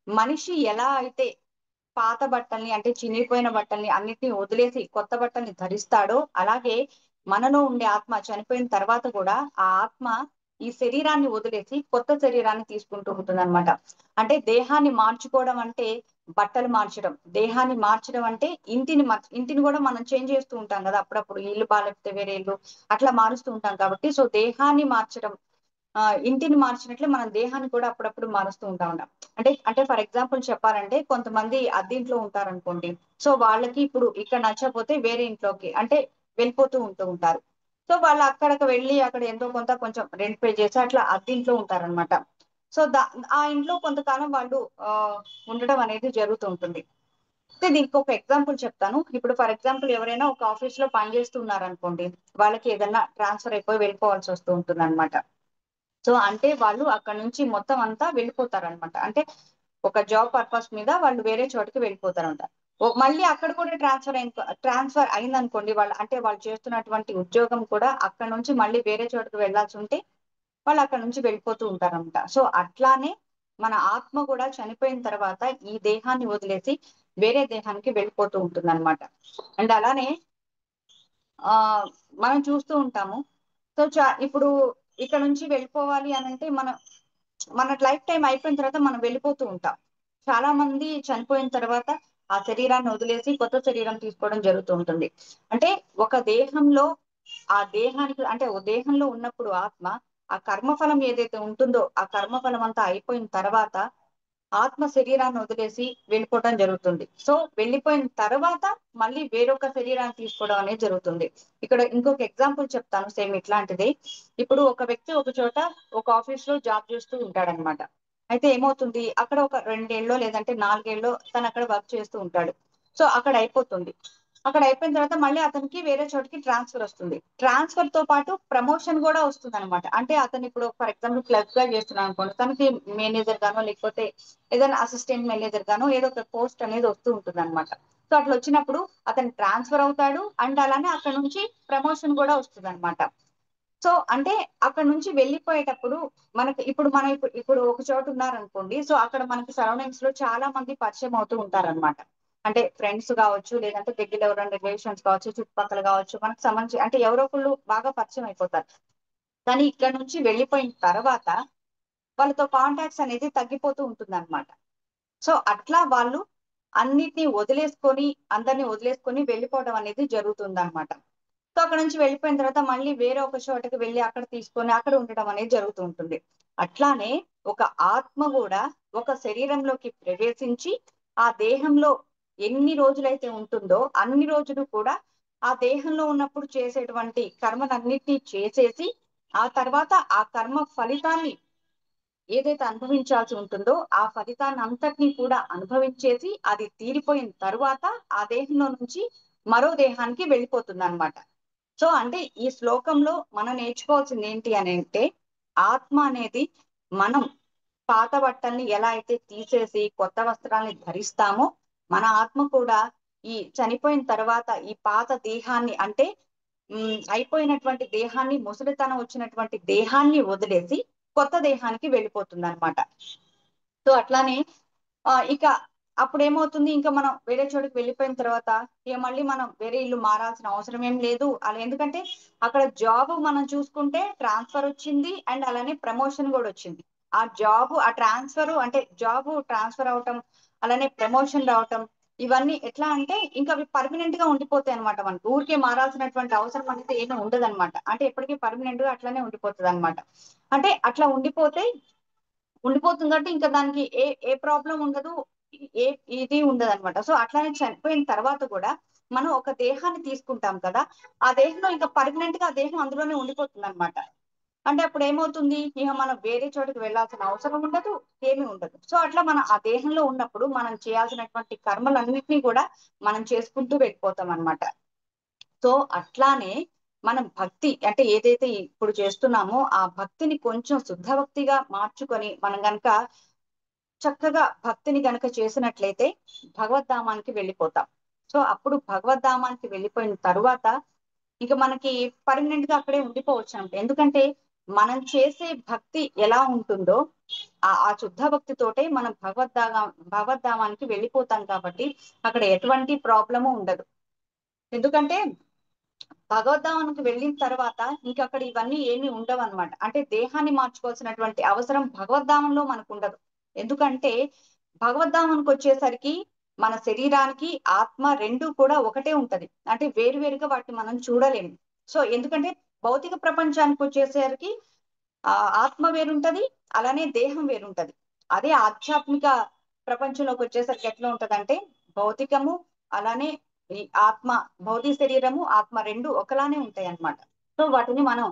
మనిషి ఎలా అయితే పాత బట్టల్ని, అంటే చినిగిపోయిన బట్టల్ని అన్నిటిని వదిలేసి కొత్త బట్టల్ని ధరిస్తాడో, అలాగే మనలో ఉండే ఆత్మ చనిపోయిన తర్వాత కూడా ఆ ఆత్మ ఈ శరీరాన్ని వదిలేసి కొత్త శరీరాన్ని తీసుకుంటూ ఉంటుంది అనమాట. అంటే దేహాన్ని మార్చుకోవడం అంటే బట్టలు మార్చడం, దేహాన్ని మార్చడం అంటే ఇంటిని కూడా మనం చేంజ్ చేస్తూ ఉంటాం కదా అప్పుడప్పుడు. ఇల్లు బాగాలేకపోతే వేరే ఇల్లు అట్లా మారుస్తూ ఉంటాం కాబట్టి, సో దేహాన్ని మార్చడం, ఇంటిని మార్చినట్లే మనం దేహాన్ని కూడా అప్పుడప్పుడు మారుస్తూ ఉంటాం. అంటే ఫర్ ఎగ్జాంపుల్ చెప్పాలంటే, కొంతమంది అద్దెంట్లో ఉంటారనుకోండి. సో వాళ్ళకి ఇప్పుడు ఇక్కడ నచ్చకపోతే వేరే ఇంట్లోకి అంటే వెళ్ళిపోతూ ఉంటారు. సో వాళ్ళు అక్కడికి వెళ్ళి అక్కడ ఎంతో కొంత కొంచెం రెంట్ పే చేసి అట్లా అద్దెంట్లో ఉంటారనమాట. సో ఆ ఇంట్లో కొంతకాలం వాళ్ళు ఉండడం అనేది జరుగుతూ ఉంటుంది. దీనికి ఒక ఎగ్జాంపుల్ చెప్తాను. ఇప్పుడు ఫర్ ఎగ్జాంపుల్ ఎవరైనా ఒక ఆఫీస్ లో పనిచేస్తున్నారు అనుకోండి, వాళ్ళకి ఏదైనా ట్రాన్స్ఫర్ అయిపోయి వెళ్ళిపోవాల్సి వస్తూ ఉంటుంది అనమాట. సో అంటే వాళ్ళు అక్కడ నుంచి మొత్తం అంతా వెళ్ళిపోతారనమాట. అంటే ఒక జాబ్ పర్పస్ మీద వాళ్ళు వేరే చోటుకి వెళ్ళిపోతారంట. మళ్ళీ అక్కడ కూడా ట్రాన్స్ఫర్ అయిందనుకోండి, వాళ్ళు చేస్తున్నటువంటి ఉద్యోగం కూడా అక్కడ నుంచి మళ్ళీ వేరే చోటుకి వెళ్ళాల్సి ఉంటే వాళ్ళు అక్కడ నుంచి వెళ్ళిపోతూ ఉంటారనమాట. సో అట్లానే మన ఆత్మ కూడా చనిపోయిన తర్వాత ఈ దేహాన్ని వదిలేసి వేరే దేహానికి వెళ్ళిపోతూ ఉంటుంది అనమాట. అండ్ అలానే మనం చూస్తూ ఉంటాము. సో ఇప్పుడు ఇక్కడ నుంచి వెళ్ళిపోవాలి అని అంటే మన లైఫ్ టైం అయిపోయిన తర్వాత మనం వెళ్ళిపోతూ ఉంటాం. చాలా మంది చనిపోయిన తర్వాత ఆ శరీరాన్ని వదిలేసి కొత్త శరీరం తీసుకోవడం జరుగుతూ ఉంటుంది. అంటే ఒక దేహంలో ఆ దేహానికి, అంటే ఓ దేహంలో ఉన్నప్పుడు ఆత్మ ఆ కర్మఫలం ఏదైతే ఉంటుందో ఆ కర్మఫలం అంతా అయిపోయిన తర్వాత ఆత్మ శరీరాన్ని వదిలేసి వెళ్ళిపోవడం జరుగుతుంది. సో వెళ్ళిపోయిన తర్వాత మళ్ళీ వేరొక శరీరాన్ని తీసుకోవడం అనేది జరుగుతుంది. ఇక్కడ ఇంకొక ఎగ్జాంపుల్ చెప్తాను సేమ్ ఇట్లాంటిది. ఇప్పుడు ఒక వ్యక్తి ఒక చోట ఒక ఆఫీస్ లో జాబ్ చేస్తూ ఉంటాడనమాట. అయితే ఏమవుతుంది, అక్కడ ఒక 2 ఏళ్ళో లేదంటే 4 ఏళ్ళో తను అక్కడ వర్క్ చేస్తూ ఉంటాడు. సో అక్కడ అయిపోతుంది. అక్కడ అయిపోయిన తర్వాత మళ్ళీ అతనికి వేరే చోటికి ట్రాన్స్ఫర్ వస్తుంది. ట్రాన్స్ఫర్ తో పాటు ప్రమోషన్ కూడా వస్తుంది అనమాట. అంటే అతను ఇప్పుడు ఫర్ ఎగ్జాంపుల్ క్లర్క్ గా చేస్తున్నాడు అనుకోండి, తనకి మేనేజర్ గానో లేకపోతే ఏదైనా అసిస్టెంట్ మేనేజర్ గానో ఏదో ఒక పోస్ట్ అనేది వస్తూ ఉంటుంది అనమాట. సో అట్లా వచ్చినప్పుడు అతను ట్రాన్స్ఫర్ అవుతాడు, అండ్ అలానే అక్కడ నుంచి ప్రమోషన్ కూడా వస్తుంది అనమాట. సో అంటే అక్కడ నుంచి వెళ్ళిపోయేటప్పుడు మనకి ఇప్పుడు ఒక చోట ఉన్నారనుకోండి. సో అక్కడ మనకి సరౌండింగ్స్ లో చాలా మంది పరిచయం అవుతూ ఉంటారన్నమాట. అంటే ఫ్రెండ్స్ కావచ్చు, లేదంటే దగ్గర ఎవరైనా రిలేషన్స్ కావచ్చు, చుట్టుపక్కల కావచ్చు, మనకు సంబంధించి అంటే ఎవరో ఒకళ్ళు బాగా పరిచయం అయిపోతారు. కానీ ఇక్కడ నుంచి వెళ్ళిపోయిన తర్వాత వాళ్ళతో కాంటాక్ట్స్ అనేది తగ్గిపోతూ ఉంటుంది అనమాట. సో అట్లా వాళ్ళు అన్నిటిని వదిలేసుకొని అందరిని వదిలేసుకొని వెళ్ళిపోవడం అనేది జరుగుతుంది అనమాట. సో అక్కడ నుంచి వెళ్ళిపోయిన తర్వాత మళ్ళీ వేరే ఒక చోటకి వెళ్ళి అక్కడ తీసుకొని అక్కడ ఉండడం అనేది జరుగుతూ ఉంటుంది. అట్లానే ఒక ఆత్మ కూడా ఒక శరీరంలోకి ప్రవేశించి ఆ దేహంలో ఎన్ని రోజులైతే ఉంటుందో అన్ని రోజులు కూడా ఆ దేహంలో ఉన్నప్పుడు చేసేటువంటి కర్మలన్నిటినీ చేసేసి ఆ తర్వాత ఆ కర్మ ఫలితాన్ని ఏదైతే అనుభవించాల్సి ఉంటుందో ఆ ఫలితాన్ని అంతటినీ కూడా అనుభవించేసి అది తీరిపోయిన తరువాత ఆ దేహంలో నుంచి మరో దేహానికి వెళ్ళిపోతుంది అనమాట. సో అంటే ఈ శ్లోకంలో మనం నేర్చుకోవాల్సింది ఏంటి అని అంటే ఆత్మ అనేది మనం పాత బట్టల్ని ఎలా అయితే తీసేసి కొత్త వస్త్రాన్ని ధరిస్తామో మన ఆత్మ కూడా ఈ చనిపోయిన తర్వాత ఈ పాత దేహాన్ని అంటే అయిపోయినటువంటి దేహాన్ని ముసలితనం వచ్చినటువంటి దేహాన్ని వదిలేసి కొత్త దేహానికి వెళ్ళిపోతుంది అనమాట. సో అట్లానే ఇక అప్పుడు ఏమవుతుంది, ఇంకా మనం వేరే చోటుకి వెళ్ళిపోయిన తర్వాత ఇక మళ్ళీ మనం వేరే ఇల్లు మారాల్సిన అవసరం ఏం లేదు. అలా ఎందుకంటే అక్కడ జాబ్ మనం చూసుకుంటే ట్రాన్స్ఫర్ వచ్చింది అండ్ అలానే ప్రమోషన్ కూడా వచ్చింది. ఆ జాబ్ ఆ ట్రాన్స్ఫర్ అంటే జాబ్ ట్రాన్స్ఫర్ అవటం అలానే ప్రమోషన్ రావటం ఇవన్నీ ఎట్లా అంటే ఇంకా అవి పర్మనెంట్ గా ఉండిపోతాయి అనమాట. మనకు ఊరికే మారాల్సినటువంటి అవసరం అనేది ఏమీ ఉండదు అనమాట. అంటే ఎప్పటికీ పర్మనెంట్ గా అట్లానే ఉండిపోతుంది అనమాట. అంటే అట్లా ఉండిపోతుంది అంటే ఇంకా దానికి ఏ ఏ ప్రాబ్లం ఉండదు, ఏ ఇది ఉండదు అనమాట. సో అట్లానే చనిపోయిన తర్వాత కూడా మనం ఒక దేహాన్ని తీసుకుంటాం కదా, ఆ దేహంలో ఇంకా పర్మనెంట్ గా ఆ దేహం అందులోనే ఉండిపోతుంది అనమాట. అంటే అప్పుడు ఏమవుతుంది, ఇక మనం వేరే చోటుకి వెళ్ళాల్సిన అవసరం ఉండదు, ఏమీ ఉండదు. సో అట్లా మనం ఆ దేహంలో ఉన్నప్పుడు మనం చేయాల్సినటువంటి కర్మలన్నింటినీ కూడా మనం చేసుకుంటూ వెళ్ళిపోతాం అనమాట. సో అట్లానే మనం భక్తి అంటే ఏదైతే ఇప్పుడు చేస్తున్నామో ఆ భక్తిని కొంచెం శుద్ధ భక్తిగా మార్చుకొని మనం గనక చక్కగా భక్తిని గనక చేసినట్లయితే భగవద్ధామానికి వెళ్ళిపోతాం. సో అప్పుడు భగవద్ధామానికి వెళ్ళిపోయిన తరువాత ఇక మనకి పర్మనెంట్ గా అక్కడే ఉండిపోవచ్చు అంటే, ఎందుకంటే మనం చేసే భక్తి ఎలా ఉంటుందో ఆ శుద్ధ భక్తితోటే మనం భగవద్ధామానికి వెళ్ళిపోతాం కాబట్టి అక్కడ ఎటువంటి ప్రాబ్లము ఉండదు. ఎందుకంటే భగవద్ధామానికి వెళ్ళిన తర్వాత ఇంక అక్కడ ఇవన్నీ ఏమీ ఉండవు అనమాట. అంటే దేహాన్ని మార్చుకోవాల్సినటువంటి అవసరం భగవద్ధామంలో మనకు ఉండదు. ఎందుకంటే భగవద్ధామానికి వచ్చేసరికి మన శరీరానికి ఆత్మ రెండు కూడా ఒకటే ఉంటది. అంటే వేరువేరుగా వాటిని మనం చూడలేము. సో ఎందుకంటే భౌతిక ప్రపంచానికి వచ్చేసరికి ఆత్మ వేరుంటది, అలానే దేహం వేరుంటది. అదే ఆధ్యాత్మిక ప్రపంచంలోకి వచ్చేసరికి ఎట్లా ఉంటదంటే భౌతికము అలానే ఈ ఆత్మ, భౌతిక శరీరము ఆత్మ రెండు ఒకలానే ఉంటాయి అన్నమాట. సో వాటిని మనం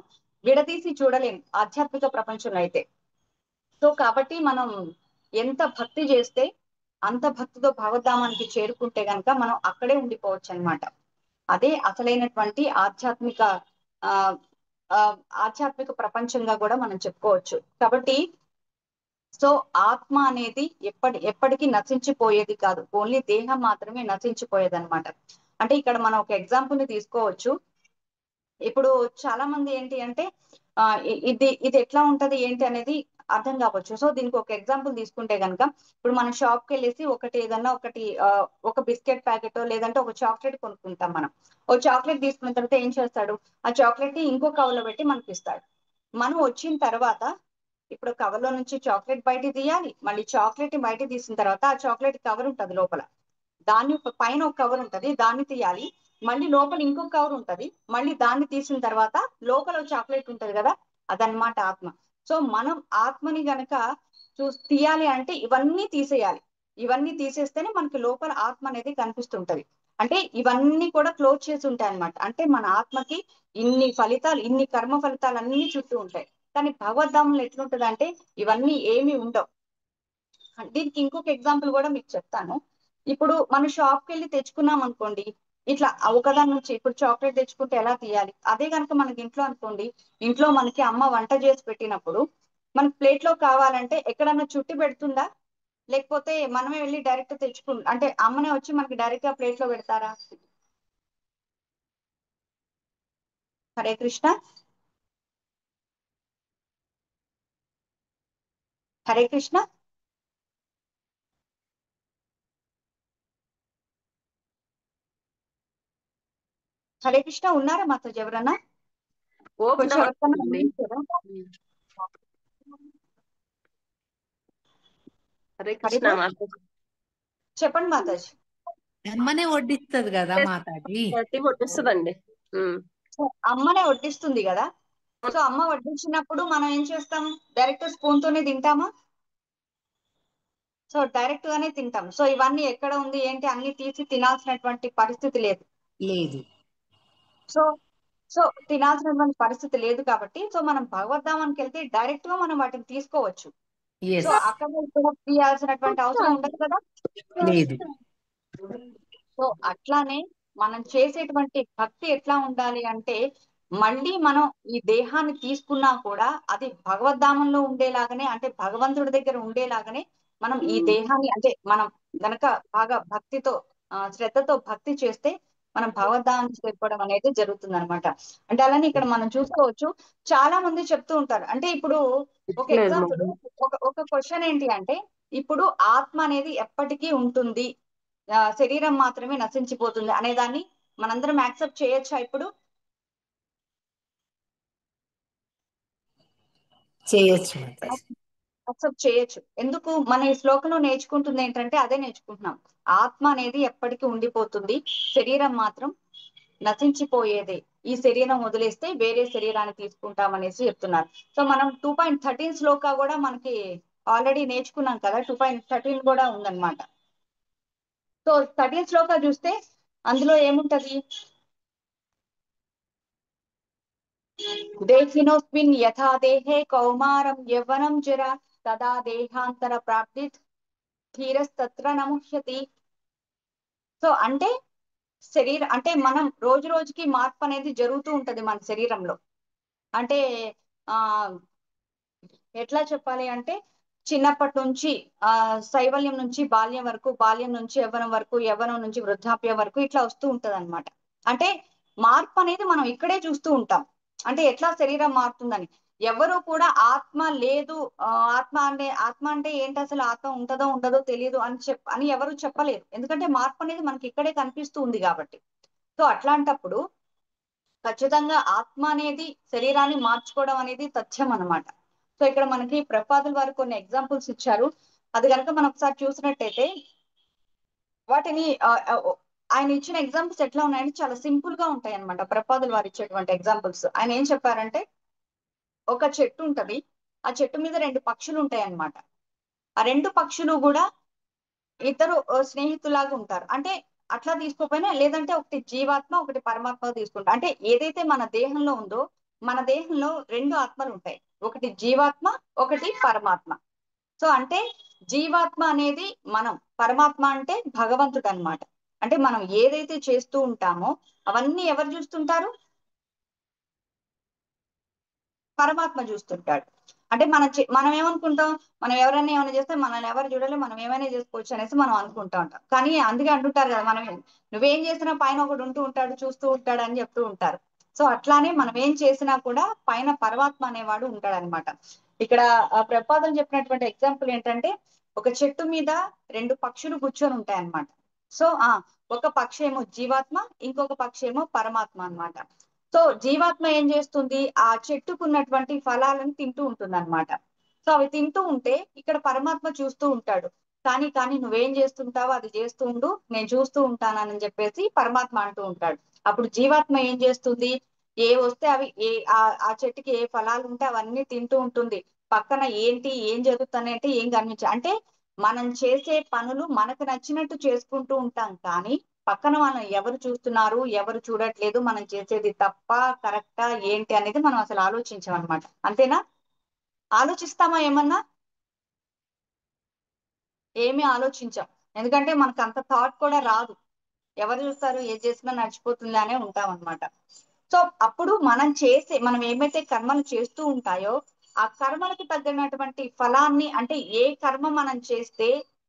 విడదీసి చూడలేం ఆధ్యాత్మిక ప్రపంచంలో అయితే. సో కాబట్టి మనం ఎంత భక్తి చేస్తే అంత భక్తితో భగవద్ధామానికి చేరుకుంటే గనక మనం అక్కడే ఉండిపోవచ్చు అన్నమాట. అదే అసలైనటువంటి ఆధ్యాత్మిక ఆ ఆధ్యాత్మిక ప్రపంచంగా కూడా మనం చెప్పుకోవచ్చు. కాబట్టి సో ఆత్మ అనేది ఎప్పటికీ నశించిపోయేది కాదు, ఓన్లీ దేహం మాత్రమే నశించిపోయేది అనమాట. అంటే ఇక్కడ మనం ఒక ఎగ్జాంపుల్ ని తీసుకోవచ్చు. ఇప్పుడు చాలా మంది ఏంటి అంటే ఇది ఎట్లా ఉంటది ఏంటి అనేది అర్థం కావచ్చు. సో దీనికి ఒక ఎగ్జాంపుల్ తీసుకుంటే గనక ఇప్పుడు మనం షాప్ కి వెళ్ళేసి ఏదన్నా ఒక బిస్కెట్ ప్యాకెట్ లేదంటే ఒక చాక్లెట్ కొనుక్కుంటాం. మనం ఓ చాక్లెట్ తీసుకున్న తర్వాత ఏం చేస్తాడు, ఆ చాక్లెట్ ని ఇంకో కవర్ లో పెట్టి మనకి ఇస్తాడు. మనం వచ్చిన తర్వాత ఇప్పుడు కవర్ లో నుంచి చాక్లెట్ బయట తీయాలి, మళ్ళీ చాక్లెట్ ని బయట తీసిన తర్వాత ఆ చాక్లెట్ కవర్ ఉంటది లోపల, దాన్ని పైన ఒక కవర్ ఉంటది దాన్ని తీయాలి, మళ్ళీ లోపల ఇంకొక కవర్ ఉంటది, మళ్ళీ దాన్ని తీసిన తర్వాత లోపల చాక్లెట్ ఉంటది కదా, అదనమాట ఆత్మ. సో మనం ఆత్మని గనక తీయాలి అంటే ఇవన్నీ తీసేయాలి. ఇవన్నీ తీసేస్తేనే మనకి లోపల ఆత్మ అనేది కనిపిస్తుంటది. అంటే ఇవన్నీ కూడా క్లోజ్ చేసి ఉంటాయి అన్నమాట. అంటే మన ఆత్మకి ఇన్ని కర్మ ఫలితాలు అన్ని చుట్టూ ఉంటాయి. కానీ భగవద్ధామంలో ఎట్లుంటది అంటే ఇవన్నీ ఏమీ ఉండవు. దీనికి ఇంకొక ఎగ్జాంపుల్ కూడా మీకు చెప్తాను. ఇప్పుడు మనం షాప్ కి వెళ్ళి తెచ్చుకున్నాం అనుకోండి, ఇట్లా ఒకదాని నుంచి ఇప్పుడు చాక్లెట్ తెచ్చుకుంటే ఎలా తీయాలి, అదే కనుక మనకి ఇంట్లో అనుకోండి, ఇంట్లో మనకి అమ్మ వంట చేసి పెట్టినప్పుడు మనకి ప్లేట్ లో కావాలంటే ఎక్కడన్నా చుట్టి పెడుతుందా, లేకపోతే మనమే వెళ్ళి డైరెక్ట్ అంటే అమ్మనే వచ్చి మనకి డైరెక్ట్ గా ప్లేట్ లో పెడతారా? హరే కృష్ణ. హరే కృష్ణ. హరే కృష్ణ ఉన్నారా మాతాజీ ఎవరన్నా? కొంచెం ఎవరికన్నా హరే కృష్ణ హరిబోల్ మాతాజీ. చెప్పండి మాతాజీ. అమ్మనే వడ్డిస్తుంది కదా మాతాజీ. గట్టి కొట్టిస్తుందండి. సో అమ్మనే వడ్డిస్తుంది కదా. సో అమ్మ వడ్డించినప్పుడు మనం ఏం చేస్తాం? డైరెక్ట్ స్పూన్ తోనే తింటామా? సో డైరెక్ట్ గానే తింటాం. సో ఇవన్నీ ఎక్కడ ఉంది ఏంటి అన్ని తీసి తినాల్సినటువంటి పరిస్థితి లేదు. లేదు. సో సో తినాల్సినటువంటి పరిస్థితి లేదు కాబట్టి సో మనం భగవద్ధామానికి వెళ్తే డైరెక్ట్ గా మనం వాటిని తీసుకోవచ్చు. ఎస్. సో అక్కడ ఇక్కడ తీయాల్సినటువంటి అవసరం ఉండదు కదా. లేదు. సో అట్లానే మనం చేసేటువంటి భక్తి ఎట్లా ఉండాలి అంటే మళ్ళీ మనం ఈ దేహాన్ని తీసుకున్నా కూడా అది భగవద్ధామంలో ఉండేలాగానే, అంటే భగవంతుడి దగ్గర ఉండేలాగానే మనం ఈ దేహాన్ని, అంటే మనం గనక బాగా భక్తితో శ్రద్ధతో భక్తి చేస్తే మనం భగవద్ధామం చేరుకోవడం అనేది జరుగుతుంది అనమాట. అంటే అలానే ఇక్కడ మనం చూసుకోవచ్చు, చాలా మంది చెప్తూ ఉంటారు. అంటే ఇప్పుడు ఒక ఎగ్జాంపుల్, ఒక క్వశ్చన్ ఏంటి అంటే, ఇప్పుడు ఆత్మ అనేది ఎప్పటికీ ఉంటుంది, శరీరం మాత్రమే నశించిపోతుంది అనే దాన్ని మనందరం యాక్సెప్ట్ చేయొచ్చా? ఇప్పుడు చేయొచ్చు. యాక్సెప్ట్ చేయొచ్చు. ఎందుకు? మన ఈ శ్లోకంలో నేర్చుకుంటుంది ఏంటంటే అదే నేర్చుకుంటున్నాం. ఆత్మ అనేది ఎప్పటికీ ఉండిపోతుంది, శరీరం మాత్రం నశించిపోయేదే. ఈ శరీరం వదిలేస్తే వేరే శరీరాన్ని తీసుకుంటాం అనేసి చెప్తున్నారు. సో మనం 2.13 శ్లోక కూడా మనకి ఆల్రెడీ నేర్చుకున్నాం కదా, 2.13 కూడా ఉందన్నమాట. సో 13 శ్లోక చూస్తే అందులో ఏముంటది? దేహినోస్మిన్ యథా దేహే కౌమారం యవ్వనం జర తదా దేహాంతర ప్రాప్తి ధీరస్తత్ర నముహ్యతి. సో అంటే అంటే మనం రోజు రోజుకి మార్పు అనేది జరుగుతూ ఉంటది మన శరీరంలో. అంటే ఆ ఎట్లా చెప్పాలి అంటే, చిన్నప్పటి నుంచి శైవల్యం నుంచి బాల్యం వరకు, బాల్యం నుంచి యవ్వనం వరకు, యవ్వనం నుంచి వృద్ధాప్యం వరకు ఇట్లా వస్తూ ఉంటది అనమాట. అంటే మార్పు అనేది మనం ఇక్కడే చూస్తూ ఉంటాం. అంటే ఎట్లా శరీరం మారుతుందని. ఎవరు కూడా ఆత్మ లేదు, ఆత్మ అంటే ఏంటి, అసలు ఆత్మ ఉంటదో ఉండదో తెలియదు అని ఎవరు చెప్పలేరు. ఎందుకంటే మార్పు అనేది మనకి ఇక్కడే కనిపిస్తూ ఉంది కాబట్టి. సో అట్లాంటప్పుడు ఖచ్చితంగా ఆత్మ అనేది శరీరాన్ని మార్చుకోవడం అనేది తథ్యం అన్నమాట. సో ఇక్కడ మనకి ప్రపాదుల వారు కొన్ని ఎగ్జాంపుల్స్ ఇచ్చారు. అది కనుక మనం ఒకసారి చూసినట్టయితే వాటిని ఆయన ఇచ్చిన ఎగ్జాంపుల్స్ ఎట్లా ఉన్నాయంటే చాలా సింపుల్ గా ఉంటాయి అనమాట. ప్రపాదుల వారు ఇచ్చేటువంటి ఎగ్జాంపుల్స్ ఆయన ఏం చెప్పారంటే, ఒక చెట్టు ఉంటది, ఆ చెట్టు మీద 2 పక్షులు ఉంటాయి అన్నమాట. ఆ 2 పక్షులు కూడా ఇద్దరు స్నేహితులాగా ఉంటారు. అంటే అట్లా తీసుకోపోయినా, లేదంటే ఒకటి జీవాత్మ ఒకటి పరమాత్మ తీసుకుంటారు. అంటే ఏదైతే మన దేహంలో ఉందో, మన దేహంలో 2 ఆత్మలు ఉంటాయి, ఒకటి జీవాత్మ ఒకటి పరమాత్మ. సో అంటే జీవాత్మ అనేది మనం, పరమాత్మ అంటే భగవంతుడు అన్నమాట. అంటే మనం ఏదైతే చేస్తూ ఉంటామో అవన్నీ ఎవరు చూస్తుంటారు? పరమాత్మ చూస్తుంటాడు. అంటే మనం ఏమనుకుంటాం, మనం ఎవరైనా ఏమైనా చేస్తే మనల్ని ఎవరు చూడాలి, మనం ఏమైనా చేసుకోవచ్చు అనేసి మనం అనుకుంటా ఉంటాం. కానీ అందుకే అంటుంటారు కదా, మనం నువ్వేం చేసినా పైన ఒకడు ఉంటూ ఉంటాడు, చూస్తూ ఉంటాడు అని చెప్తూ ఉంటారు. సో అట్లానే మనం ఏం చేసినా కూడా పైన పరమాత్మ అనేవాడు ఉంటాడు అనమాట. ఇక్కడ ప్రపాదం చెప్పినటువంటి ఎగ్జాంపుల్ ఏంటంటే, ఒక చెట్టు మీద 2 పక్షులు కూర్చొని ఉంటాయి అన్నమాట. సో ఒక పక్షి ఏమో జీవాత్మ, ఇంకొక పక్షి ఏమో పరమాత్మ అన్నమాట. సో జీవాత్మ ఏం చేస్తుంది, ఆ చెట్టుకున్నటువంటి ఫలాలను తింటూ ఉంటుంది అనమాట. సో అవి తింటూ ఉంటే ఇక్కడ పరమాత్మ చూస్తూ ఉంటాడు. కానీ నువ్వేం చేస్తుంటావో అది చేస్తూ ఉండు, నేను చూస్తూ ఉంటానని చెప్పేసి పరమాత్మ అంటూ ఉంటాడు. అప్పుడు జీవాత్మ ఏం చేస్తుంది, ఏ వస్తే అవి ఆ చెట్టుకి ఏ ఫలాలు ఉంటే అవన్నీ తింటూ ఉంటుంది. పక్కన ఏం జరుగుతానంటే ఏం కనిపించదు. అంటే మనం చేసే పనులు మనకు నచ్చినట్టు చేసుకుంటూ ఉంటాం, కానీ పక్కన మనం ఎవరు చూస్తున్నారు ఎవరు చూడట్లేదు, మనం చేసేది తప్ప కరెక్టా ఏంటి అనేది మనం అసలు ఆలోచించాం అనమాట. అంతేనా? ఆలోచిస్తామా ఏమన్నా? ఏమీ ఆలోచించాం. ఎందుకంటే మనకు అంత థాట్ కూడా రాదు. ఎవరు చూస్తారు, ఏది చేసినా నడిచిపోతుంది అనే ఉంటాం అనమాట. సో అప్పుడు మనం ఏమైతే కర్మలు చేస్తూ ఉంటాయో ఆ కర్మలకు తగ్గినటువంటి ఫలాన్ని, అంటే ఏ కర్మ మనం చేస్తే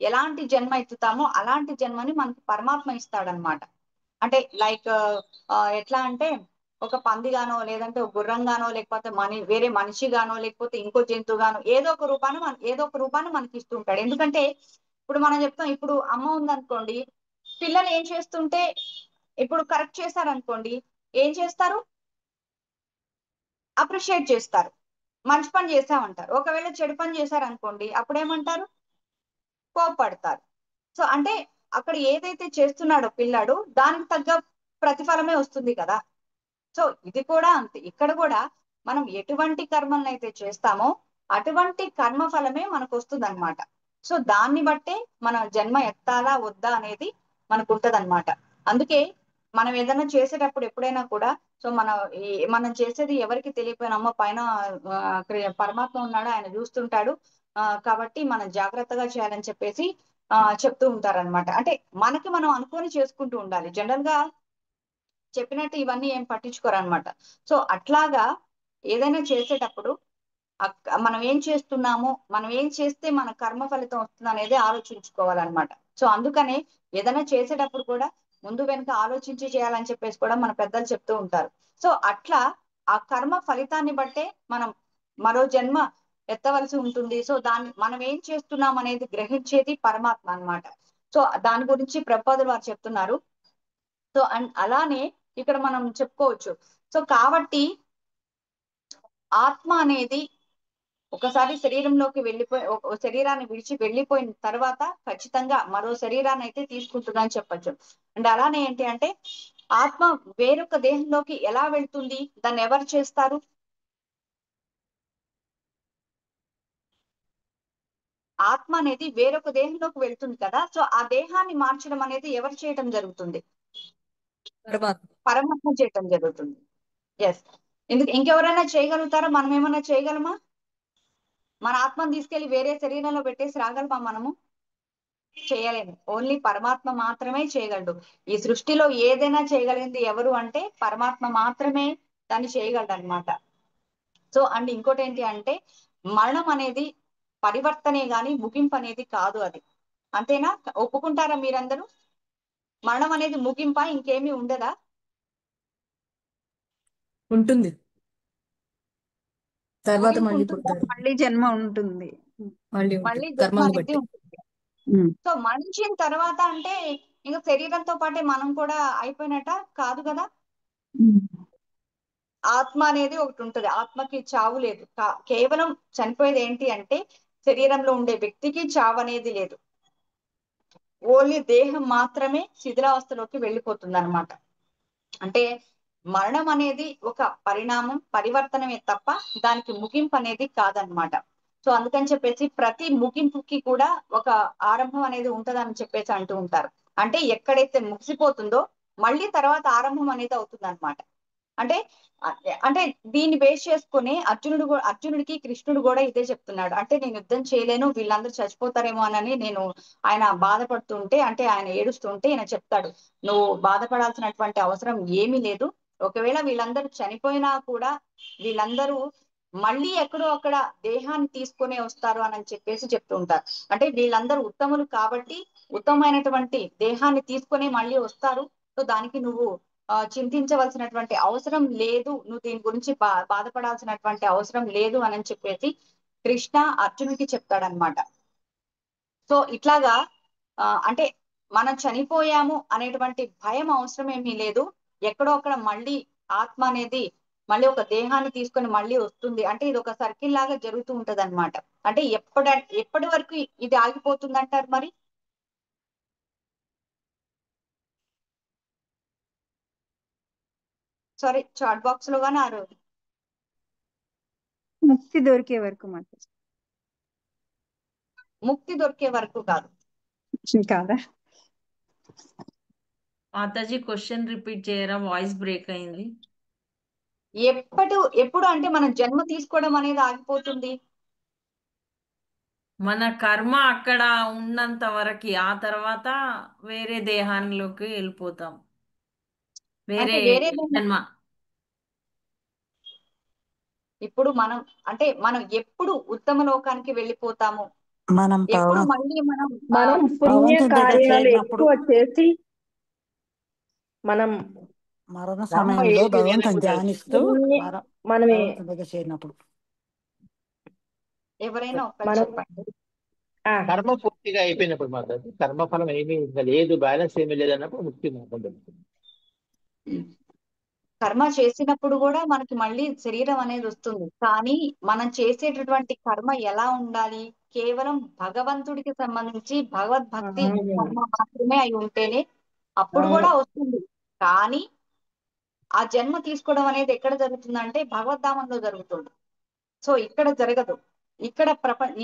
ఎలాంటి జన్మ ఎత్తుతామో అలాంటి జన్మని మనకి పరమాత్మ ఇస్తాడనమాట. అంటే లైక్ ఎట్లా అంటే, ఒక పందిగానో, లేదంటే ఒక గుర్రంగానో, లేకపోతే వేరే మనిషిగానో, లేకపోతే ఇంకో జంతువుగానో ఏదో ఒక రూపాన్ని మనకి ఇస్తూ ఉంటాడు. ఎందుకంటే ఇప్పుడు మనం చెప్తాం, ఇప్పుడు అమ్మ ఉందనుకోండి, పిల్లలు ఏం చేస్తుంటే ఇప్పుడు కరెక్ట్ చేశారనుకోండి, ఏం చేస్తారు? అప్రిషియేట్ చేస్తారు, మంచి పని చేశామంటారు. ఒకవేళ చెడు పని చేశారనుకోండి, అప్పుడేమంటారు? కోపడతారు. సో అంటే అక్కడ ఏదైతే చేస్తున్నాడో పిల్లాడు దానికి తగ్గ ప్రతిఫలమే వస్తుంది కదా. సో ఇది కూడా అంతే, ఇక్కడ కూడా మనం ఎటువంటి కర్మలను అయితే చేస్తామో అటువంటి కర్మ ఫలమే మనకు వస్తుంది అనమాట. సో దాన్ని బట్టే మన జన్మ ఎత్తాలా వద్దా అనేది మనకు ఉంటది అనమాట. అందుకే మనం ఏదైనా చేసేటప్పుడు ఎప్పుడైనా కూడా సో మనం చేసేది ఎవరికి తెలియపోయినా అమ్మ పైన పరమాత్మ ఉన్నాడు, ఆయన చూస్తుంటాడు, కాబట్టి మనం జాగ్రత్తగా చేయాలని చెప్పేసి చెప్తూ ఉంటారనమాట. అంటే మనకి మనం అనుకొని చేసుకుంటూ ఉండాలి. జనరల్ గా చెప్పినట్టు ఇవన్నీ ఏం పట్టించుకోరు అనమాట. సో అట్లాగా ఏదైనా చేసేటప్పుడు మనం ఏం చేస్తున్నాము, మనం ఏం చేస్తే మన కర్మ ఫలితం వస్తుంది అనేది ఆలోచించుకోవాలన్నమాట. సో అందుకనే ఏదైనా చేసేటప్పుడు కూడా ముందు వెనుక ఆలోచించి చేయాలని చెప్పేసి కూడా మన పెద్దలు చెప్తూ ఉంటారు. సో అట్లా ఆ కర్మ ఫలితాన్ని బట్టే మనం మరో జన్మ ఎత్తవలసి ఉంటుంది. సో మనం ఏం చేస్తున్నాం అనేది గ్రహించేది పరమాత్మ అన్నమాట. సో దాని గురించి ప్రభుపాదులు వారు చెప్తున్నారు. సో అండ్ అలానే ఇక్కడ మనం చెప్పుకోవచ్చు. సో కాబట్టి ఆత్మ అనేది ఒకసారి శరీరంలోకి శరీరాన్ని విడిచి వెళ్ళిపోయిన తర్వాత ఖచ్చితంగా మరో శరీరాన్ని అయితే తీసుకుంటుందని చెప్పచ్చు. అండ్ అలానే ఏంటి అంటే ఆత్మ వేరొక దేహంలోకి ఎలా వెళ్తుంది, దాన్ని ఎవరు చేస్తారు? ఆత్మ అనేది వేరొక దేహంలోకి వెళ్తుంది కదా. సో ఆ దేహాన్ని మార్చడం అనేది ఎవరు చేయటం జరుగుతుంది? పరమాత్మ చేయటం జరుగుతుంది. ఎస్, ఇంకెవరైనా చేయగలుగుతారా? మనం ఏమన్నా చేయగలమా? మన ఆత్మను తీసుకెళ్లి వేరే శరీరంలో పెట్టేసి రాగలమా మనము? చేయలేము. ఓన్లీ పరమాత్మ మాత్రమే చేయగలడు. ఈ సృష్టిలో ఏదైనా చేయగలిగింది ఎవరు అంటే పరమాత్మ మాత్రమే దాన్ని చేయగలడు అనమాట. సో అండ్ ఇంకోటి ఏంటి అంటే మరణం అనేది పరివర్తనే గాని ముగింపు అనేది కాదు. అది అంతేనా? ఒప్పుకుంటారా మీరందరూ? మరణం అనేది ముగింప, ఇంకేమీ ఉండదా? ఉంటుంది, తర్వాత ముగింపు మళ్ళీ ఉంటుందా? పుడతారు, మళ్ళీ జన్మ ఉంటుంది. మళ్ళీ మళ్ళీ ఉంటుంది జన్మ కర్మల్ని అనేది బట్టి. ఉంటుంది. సో మనిషిన తర్వాత అంటే ఇంకా శరీరంతో పాటే మనం కూడా అయిపోయినట్ట కాదు కదా. ఆత్మ అనేది ఒకటి ఉంటది, ఆత్మకి చావు లేదు. కేవలం చనిపోయేది ఏంటి అంటే శరీరంలో ఉండే వ్యక్తికి చావు అనేది లేదు. ఓన్లీ దేహం మాత్రమే శిథిలావస్థలోకి వెళ్ళిపోతుంది అనమాట. అంటే మరణం అనేది ఒక పరిణామం, పరివర్తనమే తప్ప దానికి ముగింపు అనేది కాదనమాట. సో అందుకని చెప్పేసి ప్రతి ముగింపుకి కూడా ఒక ఆరంభం అనేది ఉంటదని చెప్పేసి అంటూ ఉంటారు. అంటే ఎక్కడైతే ముగిసిపోతుందో మళ్ళీ తర్వాత ఆరంభం అనేది అవుతుంది అనమాట. అంటే అంటే దీన్ని బేస్ చేసుకుని అర్జునుడికి కృష్ణుడు కూడా ఇదే చెప్తున్నాడు. అంటే నేను యుద్ధం చేయలేను, వీళ్ళందరూ చచ్చిపోతారేమో అని నేను ఆయన బాధపడుతుంటే, అంటే ఆయన ఏడుస్తుంటే ఈయన చెప్తాడు, నువ్వు బాధపడాల్సినటువంటి అవసరం ఏమీ లేదు. ఒకవేళ వీళ్ళందరూ చనిపోయినా కూడా వీళ్ళందరూ మళ్ళీ ఎక్కడో అక్కడ దేహాన్ని తీసుకునే వస్తారు అని చెప్పేసి చెప్తూ ఉంటారు. అంటే వీళ్ళందరూ ఉత్తములు కాబట్టి ఉత్తమమైనటువంటి దేహాన్ని తీసుకునే మళ్ళీ వస్తారు. సో దానికి నువ్వు చింతించవలసినటువంటి అవసరం లేదు, నువ్వు దీని గురించి బాధపడాల్సినటువంటి అవసరం లేదు అని చెప్పేసి కృష్ణ అర్జునుడికి చెప్తాడనమాట. సో ఇట్లాగా అంటే మనం చనిపోయాము అనేటువంటి భయం అవసరం ఏమీ లేదు. ఎక్కడో అక్కడ మళ్ళీ ఆత్మ అనేది మళ్ళీ ఒక దేహాన్ని తీసుకొని మళ్ళీ వస్తుంది. అంటే ఇది ఒక సర్కిల్ లాగా జరుగుతూ ఉంటది అనమాట. అంటే ఎప్పటి వరకు ఇది ఆగిపోతుంది అంటారు మరి? సారీ, చాట్ బాక్స్ లో గానీ ముక్తి దొరికే వరకు మాత్రం. ముక్తి దొరికే వరకు కాదు కాదా? మాతాజీ క్వశ్చన్ రిపీట్ చేయరా, వాయిస్ బ్రేక్ అయింది. ఎప్పుడు అంటే మనం జన్మ తీసుకోవడం అనేది ఆగిపోతుంది? మన కర్మ అక్కడ ఉన్నంత వరకు, ఆ తర్వాత వేరే దేహాల్లోకి వెళ్ళిపోతాం, వేరే అంటే వేరే జన్మ. ఇప్పుడు మనం ఎప్పుడు ఉత్తమ లోకానికి వెళ్ళిపోతాము? మనం ఎప్పుడు మళ్ళీ మనం పుణ్య కార్యాలు ఎక్కువ చేసి మనం మరణ సమయంలో భగవంతుని ధ్యానిస్తూ మనమే భగవంతుని దగ్గర చేరినప్పుడు. ఎవరైనా ఒక్కరు మనం చెప్పండి. కర్మ పూర్తిగా అయిపోయినప్పుడు మాత్రం కర్మఫలం ఏమీ ఇంకా లేదు, బ్యాలెన్స్ ఏమీ లేదన్నప్పుడు ముక్తి మార్గం దొరుకుతుంది. కర్మ చేసినప్పుడు కూడా మనకి మళ్ళీ శరీరం అనేది వస్తుంది. కానీ మనం చేసేటటువంటి కర్మ ఎలా ఉండాలి, కేవలం భగవంతుడికి సంబంధించి భగవద్భక్తి కర్మ మాత్రమే అయి ఉంటేనే అప్పుడు అవును కూడా వస్తుంది. కానీ ఆ జన్మ తీసుకోవడం అనేది ఎక్కడ జరుగుతుందంటే భగవద్ధామంలో జరుగుతుంది. సో ఇక్కడ జరగదు. ఇక్కడ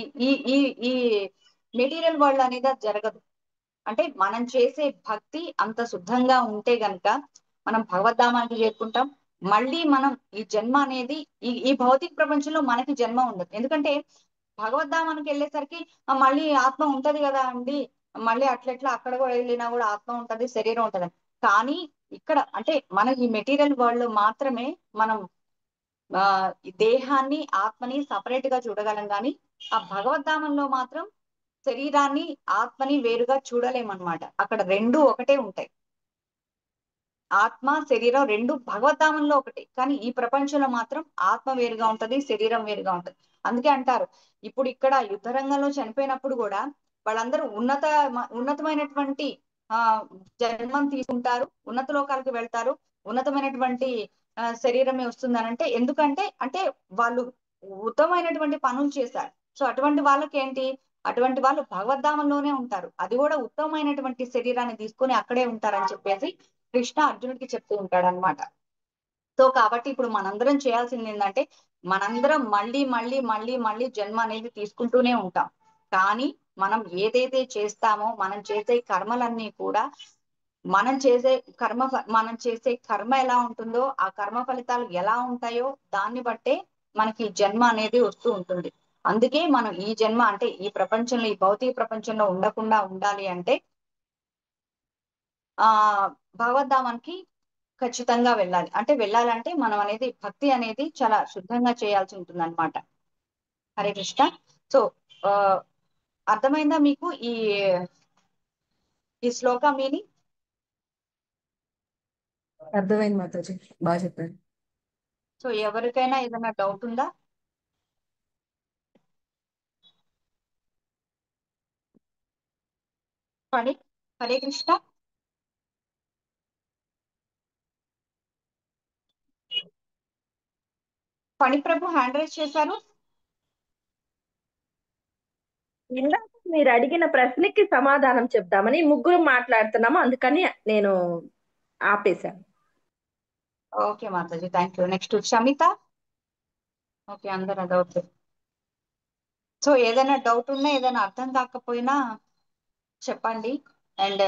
ఈ ఈ ఈ ఈ మెటీరియల్ వరల్డ్ అనేది అది జరగదు. అంటే మనం చేసే భక్తి అంత శుద్ధంగా ఉంటే గనక మనం భగవద్ధామానికి చేరుకుంటాం. మళ్ళీ మనం ఈ జన్మ అనేది ఈ భౌతిక ప్రపంచంలో మనకి జన్మ ఉండదు. ఎందుకంటే భగవద్ధామానికి వెళ్ళేసరికి మళ్ళీ ఆత్మ ఉంటది కదా అండి, మళ్ళీ అట్లెట్లా అక్కడ కూడా వెళ్ళినా కూడా ఆత్మ ఉంటది, శరీరం ఉంటది. కానీ ఇక్కడ అంటే మన ఈ మెటీరియల్ వరల్డ్ లో మాత్రమే మనం ఈ దేహాన్ని ఆత్మని సపరేట్ గా చూడగలం. కానీ ఆ భగవద్ధామంలో మాత్రం శరీరాన్ని ఆత్మని వేరుగా చూడలేమన్నమాట. అక్కడ రెండు ఒకటే ఉంటాయి. ఆత్మ శరీరం రెండు భగవద్ధామంలో ఒకటి. కానీ ఈ ప్రపంచంలో మాత్రం ఆత్మ వేరుగా ఉంటది, శరీరం వేరుగా ఉంటది. అందుకే అంటారు ఇప్పుడు ఇక్కడ యుద్ధ రంగంలో చనిపోయినప్పుడు కూడా వాళ్ళందరూ ఉన్నతమైనటువంటి జన్మం తీసుకుంటారు, ఉన్నత లోకాలకు వెళ్తారు, ఉన్నతమైనటువంటి శరీరమే వస్తుందనంటే ఎందుకంటే అంటే వాళ్ళు ఉత్తమమైనటువంటి పనులు చేశారు. సో అటువంటి వాళ్ళకి ఏంటి, అటువంటి వాళ్ళు భగవద్ధామంలోనే ఉంటారు. అది కూడా ఉత్తమమైనటువంటి శరీరాన్ని తీసుకొని అక్కడే ఉంటారని చెప్పేసి కృష్ణ అర్జునుడికి చెప్తూ ఉంటాడు అనమాట. సో కాబట్టి ఇప్పుడు మనందరం చేయాల్సింది ఏంటంటే మనందరం మళ్ళీ మళ్ళీ మళ్ళీ మళ్ళీ జన్మ అనేది తీసుకుంటూనే ఉంటాం. కానీ మనం ఏదైతే చేస్తామో మనం చేసే కర్మలన్నీ కూడా మనం చేసే కర్మ ఎలా ఉంటుందో ఆ కర్మ ఫలితాలు ఎలా ఉంటాయో దాన్ని బట్టే మనకి జన్మ అనేది వస్తూ ఉంటుంది. అందుకే మనం ఈ జన్మ అంటే ఈ ప్రపంచంలో ఈ భౌతిక ప్రపంచంలో ఉండకుండా ఉండాలి అంటే భగవద్ధామానికి ఖచ్చితంగా వెళ్ళాలి. అంటే వెళ్ళాలంటే మనం అనేది భక్తి అనేది చాలా శుద్ధంగా చేయాల్సి ఉంటుంది అనమాట. హరే కృష్ణ. సో అర్థమైందా మీకు ఈ శ్లోకం మీని? అర్థమైంది మాతాజీ, బాగా చెప్పారు. సో ఎవరికైనా ఏదైనా డౌట్ ఉందా? హరే కృష్ణ. ఫణిప్రభు హ్యాండ్ రైజ్ చేశారు. ఇందాక మీరు అడిగిన ప్రశ్నకి సమాధానం చెప్దామని ముగ్గురు మాట్లాడుతున్నాము, అందుకని నేను ఆపేశాను. Okay Mataji, thank you. Next Shamitha. Okay అందరు డౌట్. సో ఏదైనా డౌట్ ఉన్నా ఏదైనా అర్థం కాకపోయినా చెప్పండి. అండ్